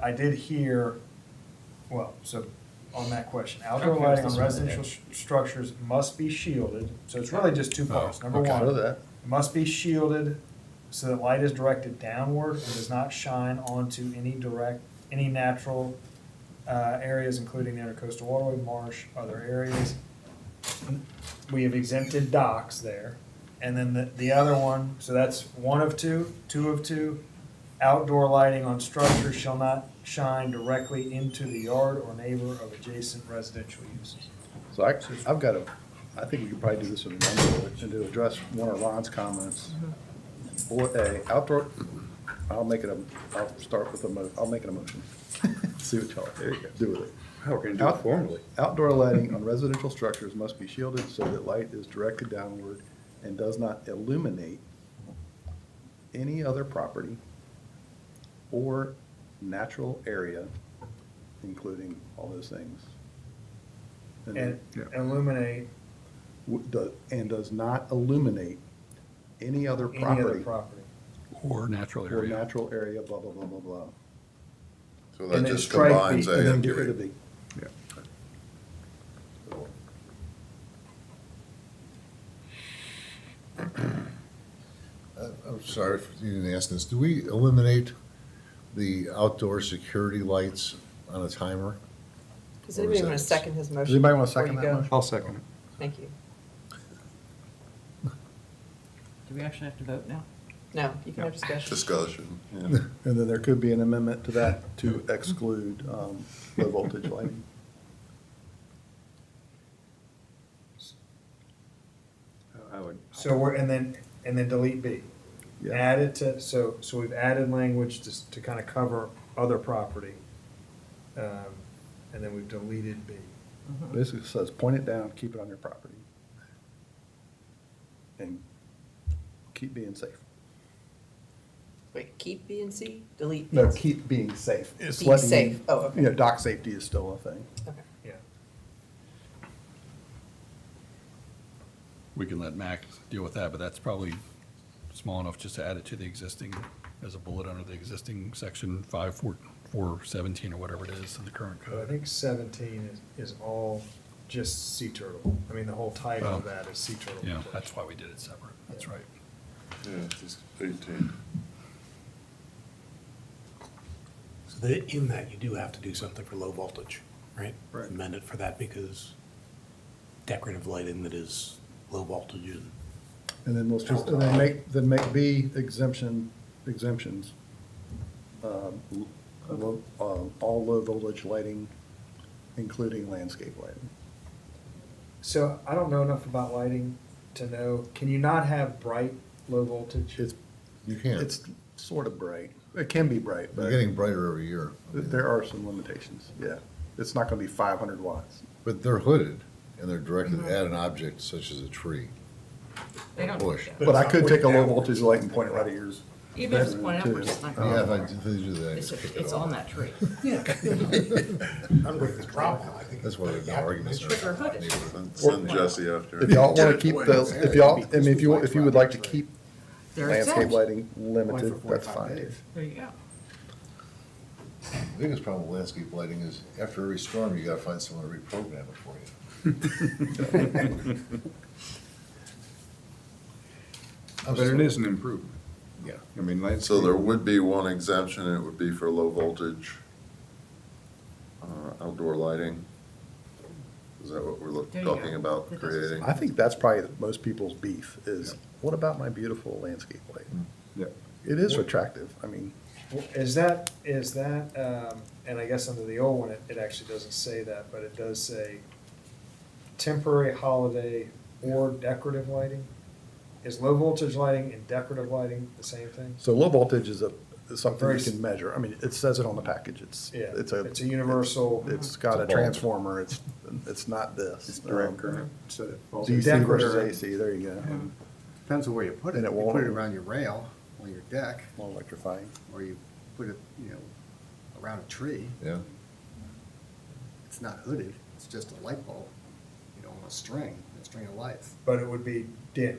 I did hear, well, so on that question, outdoor Okay, lighting this on one. residential structures must be shielded, so it's really just two parts. Number Okay. one, Know that. it must be shielded so that light is directed downward and does not shine onto any natural areas, including the intercoastal waterway, marsh, other areas. We have exempted docks there. And then the other one, so that's one of two of two. Outdoor lighting on structures shall not shine directly into the yard or neighbor of adjacent residential uses. So I think we could probably do this in one bullet and to address one of Ron's comments. Bullet A, outdoor, I'll start with I'll make it a motion. See what y'all do with it. We're going to do it formally. Outdoor lighting on residential structures must be shielded so that light is directed downward and does not illuminate any other property or natural area, including all those things. And illuminate And does not illuminate any other any other property property. Or natural or area. natural area, blah, blah, blah, blah, blah. So And that then just strike combines B, A And then and get rid of B. B. Yeah. I'm sorry if you didn't ask this. Do we eliminate the outdoor security lights on a timer? Does Or anybody is want to that- second his motion? Does anybody want to before second you that go? motion? I'll second it. Thank you. Do we actually have to vote now? No, you can have discussion. Discussion, yeah. And then there could be an amendment to that to exclude low voltage lighting. I would. So we're, and then delete B. Yeah. Add it to, so we've added language to kind of cover other property. And then we've deleted B. Basically it says, point it down, keep it on your property. And keep being safe. Wait, keep B and C, delete B No, and C? keep being safe. It's Being letting- safe. Oh, okay. You know, dock safety is still a thing. Okay. Yeah. We can let Mac deal with that, but that's probably small enough just to add it to the existing, as a bullet under the existing section 5417 or whatever it is in the current But I code. think 17 is all just sea turtle. I mean, the whole title of Oh. that is sea turtle. Yeah, protection. that's why we did it separate. That's right. Yeah, it's 18. So in that, you do have to do something for low voltage, right? Right. Amend it for that because decorative lighting that is low voltage and And then let's just, and then make B exemptions. All low voltage lighting, including landscape lighting. So I don't know enough about lighting to know, can you not have bright, low voltage? You can't. It's sort of bright. It can be bright, They're but getting brighter every year. there are some limitations, yeah. It's not gonna be 500 watts. But they're hooded, and they're directed at an object such as a tree. They don't, Bush. yeah. But I could take a low voltage light and point it right at yours. Even if it's pointed upwards, it's not Yeah, if gonna, I do that, I it's, just pick it it's off. on that tree. I'm going to drop it. I think That's why there's no arguments. But they're hooded. Send Jesse after. If y'all wanna keep the, if y'all, I mean, if you would like to keep They're landscape exempt. lighting Only limited, for that's 45 fine. days. There you go. The biggest problem with landscape lighting is after every storm, you gotta find someone to reprogram it for you. But it is an improvement. Yeah. I mean, landscape. So there would be one exemption, and it would be for low voltage outdoor lighting. Is that what we're There you go. talking about That doesn't- creating? I think that's probably most people's beef is, what about my beautiful landscape lighting? Yeah. It is attractive, I mean, Is that, and I guess under the old one, it actually doesn't say that, but it does say temporary holiday or decorative lighting? Is low voltage lighting and decorative lighting the same thing? so low voltage is something Very you can measure. I mean, it says it on the package. It's a universal. It's got a bulb. transformer. It's not this. It's direct current instead of voltage. DC Decorative. versus AC, there you go. Depends on where you put it. And it You won't- put it around your rail on your deck, More electrifying. or you put it, around a tree. Yeah. It's not hooded, it's just a light bulb, on a string of lights. But it would be dim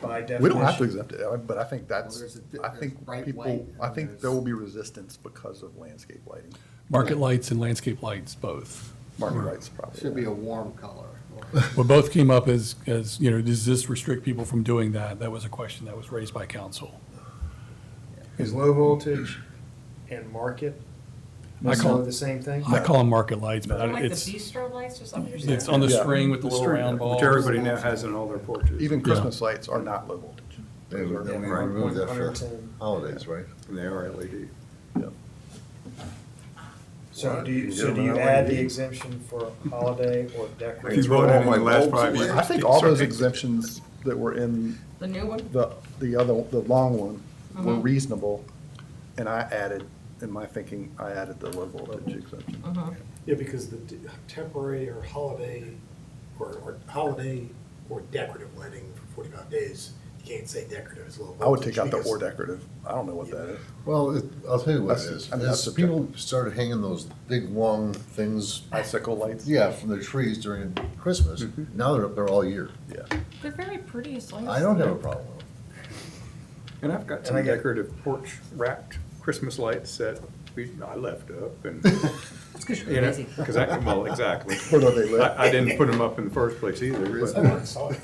by definition. We don't have to exempt it, but I think that's, Well, I think bright people, white, I and think there's- there will be resistance because of landscape lighting. Market lights and landscape lights, both. Market lights probably. Should be a warm color. Well, both came up as, does this restrict people from doing that? That was a question that was raised by council. Is low voltage and market necessarily the same thing? I call them market lights, but Like the it's, bistro lights or something? you're saying? it's on the Yeah. string with the little round balls. Which everybody now has in all their porches. Even Christmas lights are not low voltage. They we Right. removed that for 110. holidays, right? And they are LED. Yeah. So do You you get them add the LED. exemption for holiday or If decorative? you voted in my the last bulbs 5 away. years. I think all those Sorry. exemptions that were in The new one? the long one were Mhm. reasonable, and I added, in my thinking, I added the low voltage exemption. Yeah, because the temporary or holiday, or holiday or decorative lighting for 45 days, you can't say decorative is low voltage. I would take out the because- or decorative. I don't know what that is. Well, I'll tell you what it That's- is. I mean, that's As people started hanging those big, long things, Icicle lights? yeah, from the trees during Christmas, now they're up there all year. Yeah. They're very pretty as long as. I don't have a problem with them. And I've got And some I get- decorative porch wrapped Christmas lights that I left up and, It's because you're lazy. because well, exactly. What are they lit? I didn't put them up in the first place either, but, I saw it.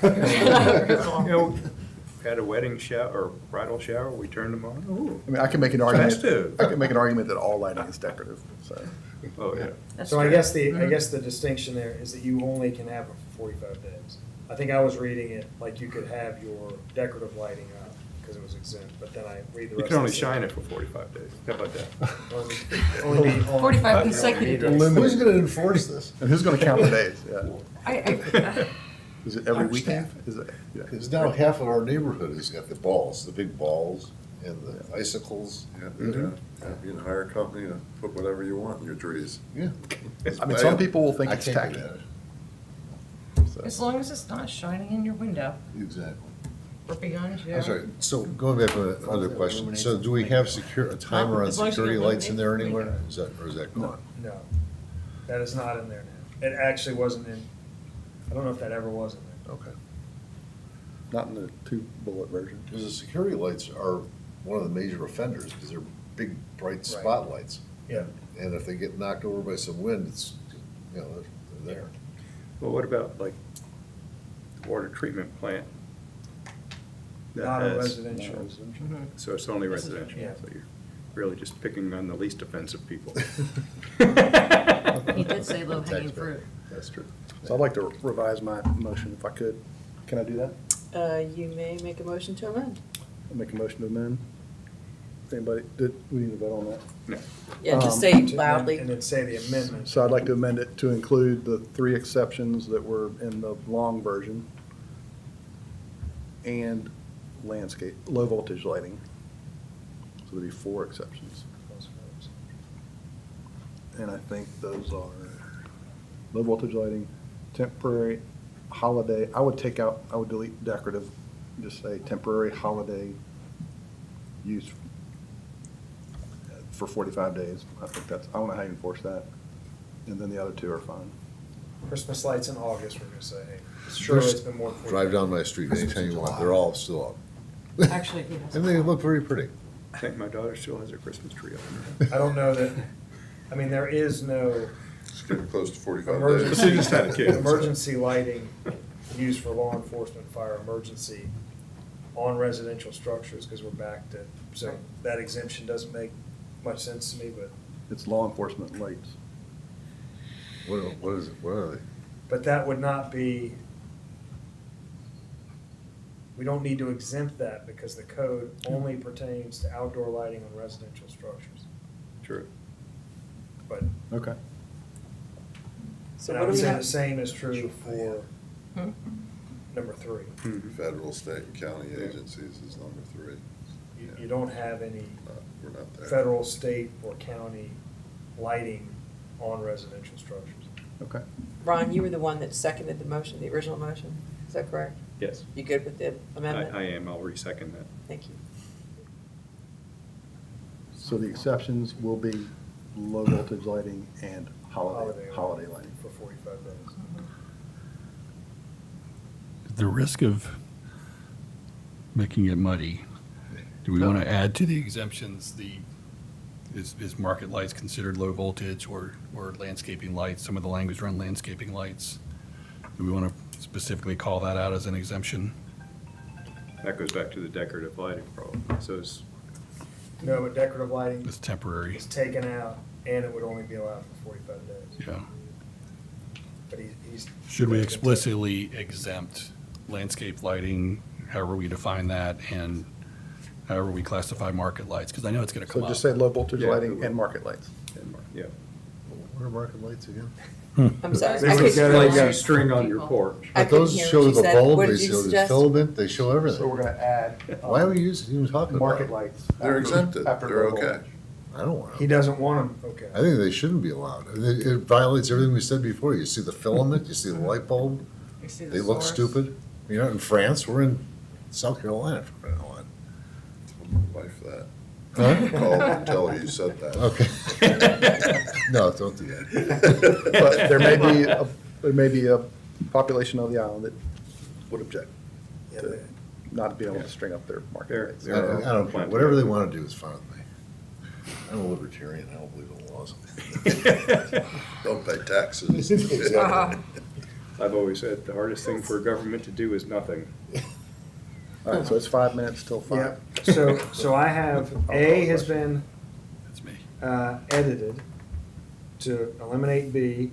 had a wedding shower or bridal shower, we turned them on. Ooh. I mean, I can make an argument, Festive. I can make an argument that all lighting is decorative, so. Oh, yeah. That's So I true. guess I Mhm. guess the distinction there is that you only can have it for 45 days. I think I was reading it like you could have your decorative lighting up because it was exempt, but then I read the rest. You can only of shine it for 45 days. How about that? Only 45 consecutive days. Who's gonna enforce this? And who's gonna count the days? Yeah. I, Is it every weekend? Understand. Is it? Yeah. Because now half of our neighborhood has got the balls, the big balls and the icicles. Yeah, you can hire a company to put whatever you want in your trees. Yeah. I mean, some people will think I it's can't do tacky. that. so. As long as it's not shining in your window Exactly. or behind you. I'm sorry, so going back to another question, so do we have a timer on As long as you security don't lights in there illuminate anywhere? windows. Or is that gone? No, that is not in there now. It actually wasn't in, I don't know if that ever was in there. Okay. Not in the 2-bullet version. Because the security lights are one of the major offenders, because they're big, bright spotlights. Yeah. And if they get knocked over by some wind, it's, they're there. Well, what about like the water treatment plant? that Not a has- residential. Mhm. So it's only This is- residential, yeah. so you're really just picking on the least offensive people. He did say low hanging Taxpayer. fruit. That's true. So I'd like to revise my motion if I could. Can I do that? You may make a motion to amend. I'll make a motion to amend. Anybody, we need to vote on that? No. Yeah, just Um, say And loudly. then say the amendment. So I'd like to amend it to include the 3 exceptions that were in the long version and landscape, low voltage lighting. So there'd be 4 exceptions. And I think those are low voltage lighting, temporary holiday, I would delete decorative, just say temporary holiday use for 45 days. I think I don't know how you enforce that. And then the other 2 are fine. Christmas lights in August, we're gonna say, hey, surely it's been more than 40 Drive days. down my street anytime you want, they're all still up. Actually, he has. And they look very pretty. I think my daughter still has her Christmas tree up. I don't know that, I mean, there is no It's getting close to 45 days. emergency, She just had a kid, so. emergency lighting used for law enforcement, fire, emergency on residential structures, because we're back to, so that exemption doesn't make much sense to me, but, It's law enforcement lights. What is it, what are they? but that would not be, we don't need to exempt that because the code only pertains to outdoor lighting on residential structures. True. But, Okay. So and I what do would we say the have? same is true for Hmm? number 3. Federal, state, and county agencies is number 3. You don't have any We're not there. federal, state, or county lighting on residential structures. Okay. Ron, you were the one that seconded the motion, the original motion. Is that correct? Yes. You good with the amendment? I am, I'll resecond that. Thank you. So the exceptions will be low voltage lighting and holiday lighting. For 45 days. The risk of making it muddy, do we want to add to the exemptions, is market lights considered low voltage or landscaping lights, some of the language around landscaping lights? Do we want to specifically call that out as an exemption? That goes back to the decorative lighting problem. So it's, No, but decorative lighting It's temporary, is taken out, and it would only be allowed for 45 days. yeah. But he's. Should we explicitly exempt landscape lighting, however we define that, and however we classify market lights? Because I know it's going to come So up. just say low voltage Yeah. lighting and market lights. yeah. What are market lights again? I'm sorry. They I would couldn't- get Like Yeah. you string on your porch. I But couldn't those hear show what you the said. bulb, What they did you show the suggest? filament, they show So everything. we're going to add. Why are we even talking about Market it? lights. They're after- exempted. after They're low okay. voltage. I don't want He them. doesn't want them, okay. I think they shouldn't be allowed. It violates everything we said before. You see the filament, you see the light bulb, You see the they look source? stupid. You're not in France, we're in South Carolina for crying out loud. Tell my wife that. Huh? Call and tell her you said that. Okay. No, don't do that. But there may be a population of the island that would object Yeah, to they- not being able to string up their market There- lights. there- I don't care. Whatever they want to do is fine with me. I'm a libertarian, I don't believe in laws. Don't pay taxes. Uh-huh. I've always said the hardest thing for government to do is nothing. All right, so it's 5 minutes till 5. Yeah, so I have, A has been That's me. edited to eliminate B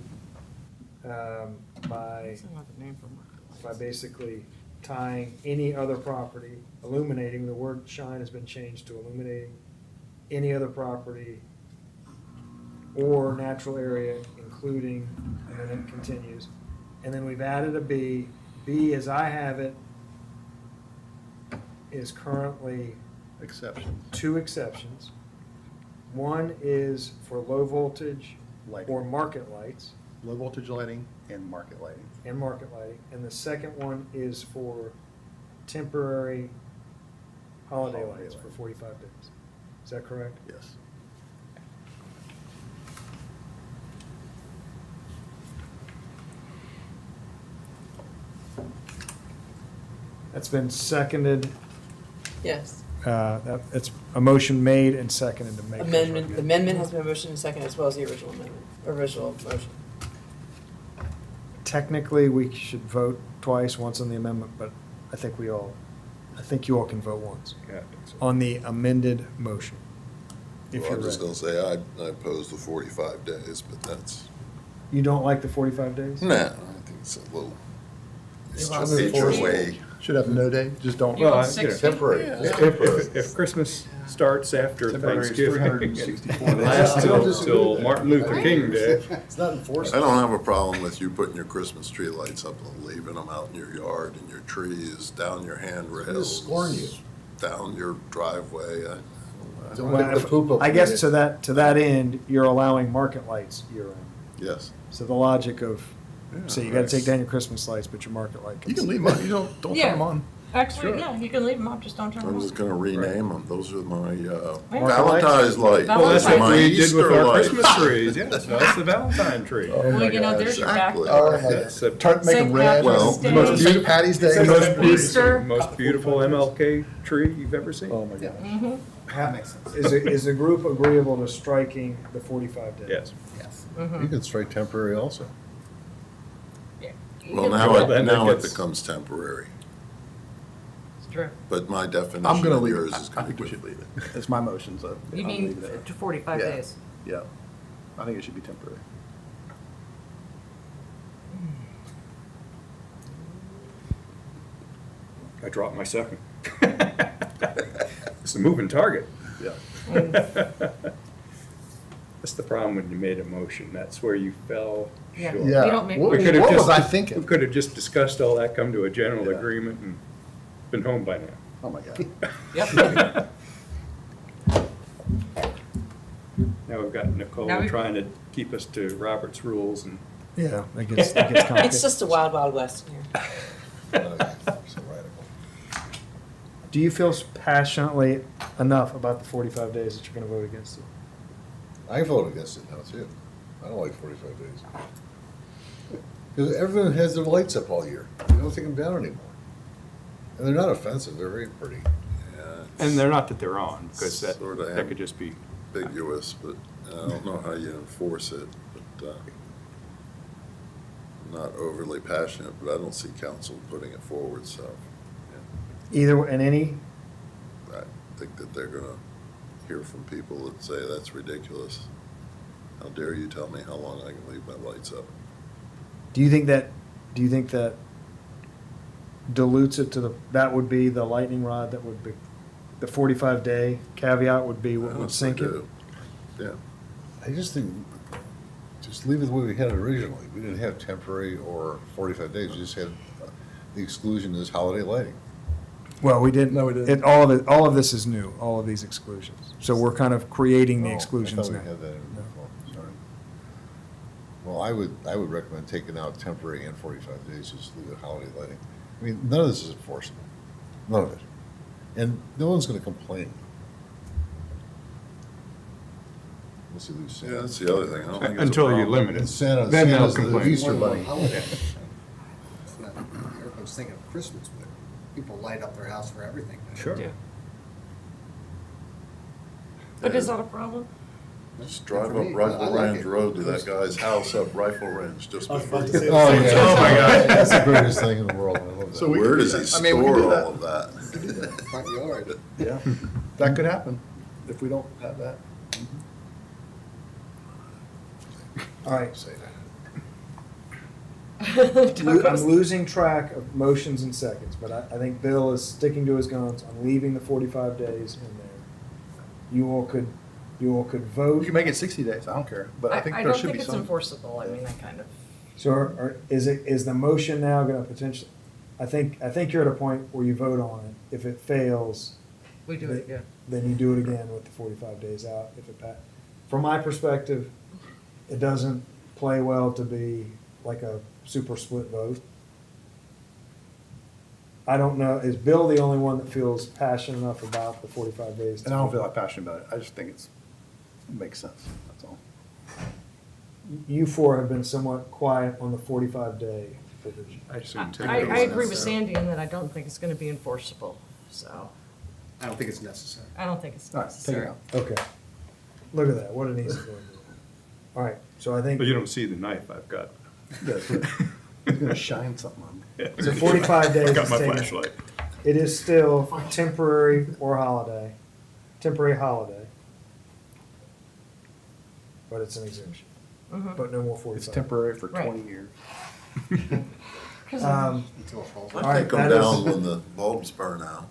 by That's another name for market by lights. basically tying any other property, illuminating, the word shine has been changed to illuminating any other property or natural area, including, and then it continues. And then we've added a B. B B, as I have it, is currently Exceptions. 2 exceptions. One is for low voltage Lighting. or market lights Low voltage lighting and market lighting. and market lighting. And the second one is for temporary holiday Holiday lights for lights. 45 days. Is that correct? Yes. That's been seconded. Yes. It's a motion made and seconded to make. this Amendment, the recommendation. amendment has been motion and second as well as the original amendment, original motion. Technically, we should vote twice, once on the amendment, but I think you all can vote once Yeah, I think so. on the amended motion. If Well, you're I'm just ready. gonna say, I oppose the 45 days, but that's, You don't like the 45 days? nah, I think it's a little, it's You want just your 60? way. Should have no day, just don't. You want Well, 60? Temporary. If Christmas starts after Temporary is Thanksgiving, 364 and lasts days. till Martin Luther King Day. It's not enforced. I don't have a problem with you putting your Christmas tree lights up and leaving them out in your yard and your trees, down your handrails. Just scorn you. Down your driveway. Don't Well, pick the poop up. I guess from to that end, you're allowing market lights year-round. Yes. So the logic of, so you gotta take Right. down your Christmas lights, but your market light You can. can leave them, you don't turn Yeah. them on. Actually, yeah, you can leave them up, just don't turn them I'm on. just gonna rename them. Those are my Right. Valentine's lights. Well, that's Those are what my we did with Easter our lights. Christmas trees, yes, that's the Valentine tree. Oh my Well, you know, gosh. there's your back. Exactly. Oh, my That's God. a Turn, make them St. red. Well, Patrick's Most Day. St. Patty's Day. Easter. most beautiful MLK tree you've ever seen. Oh my gosh. Mhm. That makes sense. Is the group agreeable to striking the 45 days? Yes. Yes. You can strike temporary also. Well, You can now do it, Then it now it gets- becomes temporary, It's true. but my I'm definition gonna of leave yours it. is I gonna think we be should leave it. It's my motion, so. You I'm mean leaving it. to 45 Yeah. days? Yeah. I think it should be temporary. I dropped my second. It's a moving target. Yeah. That's the problem when you made a motion. That's where you fell Yeah. short. Yeah. You don't make- What We could have what was just- I thinking? We could have just discussed all that, come to a general Yeah. agreement, and been home by now. Oh my God. Yep. Now we've got Nicole Now we- trying to keep us to Robert's rules, and Yeah, it gets complicated. It's just a wild, wild west here. So radical. Do you feel passionately enough about the 45 days that you're gonna vote against it? I vote against it now too. I don't like 45 days. Because everyone has their lights up all year. They don't take them down anymore. And they're not offensive, they're very pretty. Yeah, and they're not that they're on, because that, Sorta that could just be, ambiguous, but I don't know how you enforce it, but, I'm not overly passionate, but I don't see council putting it forward, so, Either, in any, I think that they're gonna hear from people that say that's ridiculous. How dare you tell me how long I can leave my lights up? do you think that dilutes it to that would be the lightning rod that would be, the 45-day caveat would be what would Honestly, sink it? do. Yeah. I just think, just leave it the way we had it originally. We didn't have temporary or 45 days, we just had, the exclusion is holiday lighting. Well, we didn't. No, we didn't. All of this is new, all of these exclusions. So we're kind of creating the Oh, exclusions I now. thought we had that in No. before, sorry. Well, I would recommend taking out temporary and 45 days, just leave it holiday lighting. I mean, none of this is enforceable, none of it. And no one's gonna complain. Unless you lose Santa. Yeah, that's the other thing. I don't think it's a until you problem. limit And it. Santa, Then they'll Santa's the complain. Easter bunny. It's not- Everyone's thinking of Christmas, but people light up their house for everything. Sure. Yeah. But is that a problem? Just drive For up me, I Rifle like Range it. Road to that guy's house up Rifle Range just I was before about you. to say Oh, the yeah. same Oh, my God. That's the greatest thing in the world, I love that. So we Where can do does he that. I mean, we can store do that. all of that? Front yard. Yeah, that could happen if we don't have that. All right. Say that. I'm losing track of motions and seconds, but I think Bill is sticking to his guns on leaving the 45 days in there. You all could vote. You can make it 60 days, I don't care, but I think there should be it's some. enforceable, I mean, that kind of, So is the motion now gonna potentially, I think you're at a point where you vote on it. If it fails, We do it, yeah. then you do it again with the 45 days out. If it from my perspective, it doesn't play well to be like a super split vote. I don't know, is Bill the only one that feels passionate enough about the 45 days? And I don't feel that passionate about it. I just think it makes sense, that's all. You four have been somewhat quiet on the 45-day provision. I assume take I it. agree with Sandy in that I don't think it's gonna be enforceable, so I don't think it's necessary. I don't think it's All right, take it necessary. out. Okay. Look at that, what an easy vote. All right, so I think, But you don't see the knife I've got. He's gonna shine something on me. so 45 days I got is my taken. flashlight. It is still temporary or holiday, temporary holiday. But it's an exemption, but no more 45. It's temporary for Right. 20 years. Um, Until it falls. All I right, think I'm that is- down when the bulbs burn out,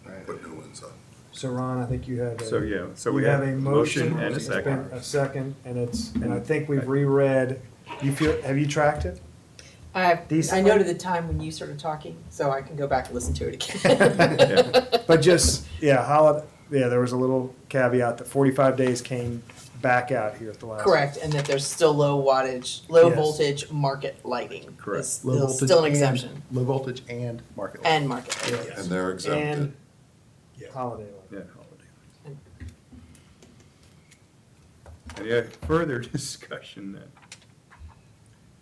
Right. put new ones up. So Ron, I think you have a. So, yeah, so you we have a a motion and a It's been second. a second, and I think we've reread, have you tracked it? I Decently? noted the time when you started talking, so I can go back and listen to it again. But just, there was a little caveat that 45 days came back out here at the last. Correct, and that there's still low wattage, low Yes. voltage market lighting. Correct. Is Low voltage still an and- exception, Low voltage and market. lighting. and market lighting. Yes. And they're exempted. And Yeah. holiday Yeah. lighting. Any further discussion then?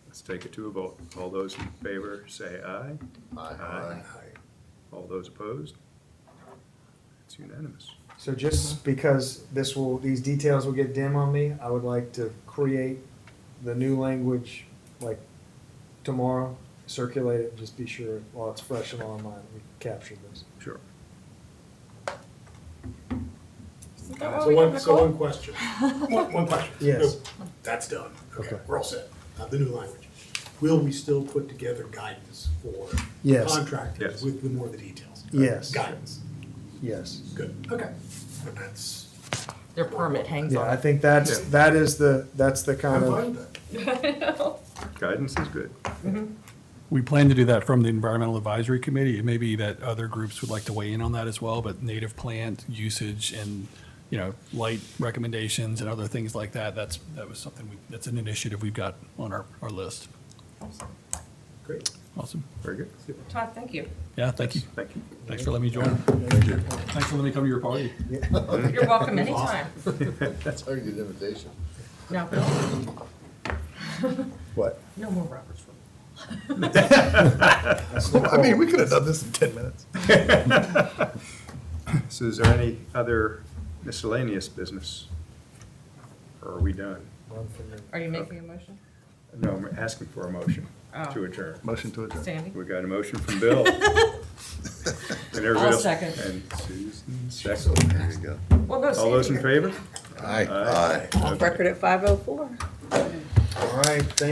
Let's take it to a vote. All those in favor say aye. Aye. All those opposed? It's unanimous. So just because these details will get dim on me, I would like to create the new language like tomorrow, circulate it, just be sure while it's fresh in our mind, we captured this. Sure. Isn't that what So we one, did, so Nicole? one question. One question. Yes. No, that's done. Okay, Okay. we're all set. The new language. Will we still put together guidance for Yes. contractors Yes. with the more of the details? Yes. Guidance. Yes. Good. Okay. And that's, Their permit hangs Yeah, on I it. think that's the kind I'm of. fine with that. Guidance is good. We plan to do that from the Environmental Advisory Committee. It may be that other groups would like to weigh in on that as well, but native plant usage and, light recommendations and other things like that, that was something, that's an initiative we've got on our list. Great. Awesome. Very good. Todd, thank you. Yeah, thank you. Thank you. Thanks for letting me join. Thank you. Thanks for letting me come to your party. You're welcome anytime. That's already an invitation. Now, Bill, What? no more Robert's rule. I mean, we could have done this in 10 minutes. So is there any other miscellaneous business? Or are we done? Are you making a motion? No, I'm asking for a motion Oh. to adjourn. Motion to adjourn. Sandy? We got a motion from Bill. And everybody I'll else- second. And Susan, second. There you go. Well, no, All those in Sandy. favor? Aye. Aye. Off record at 5:04. All right, thank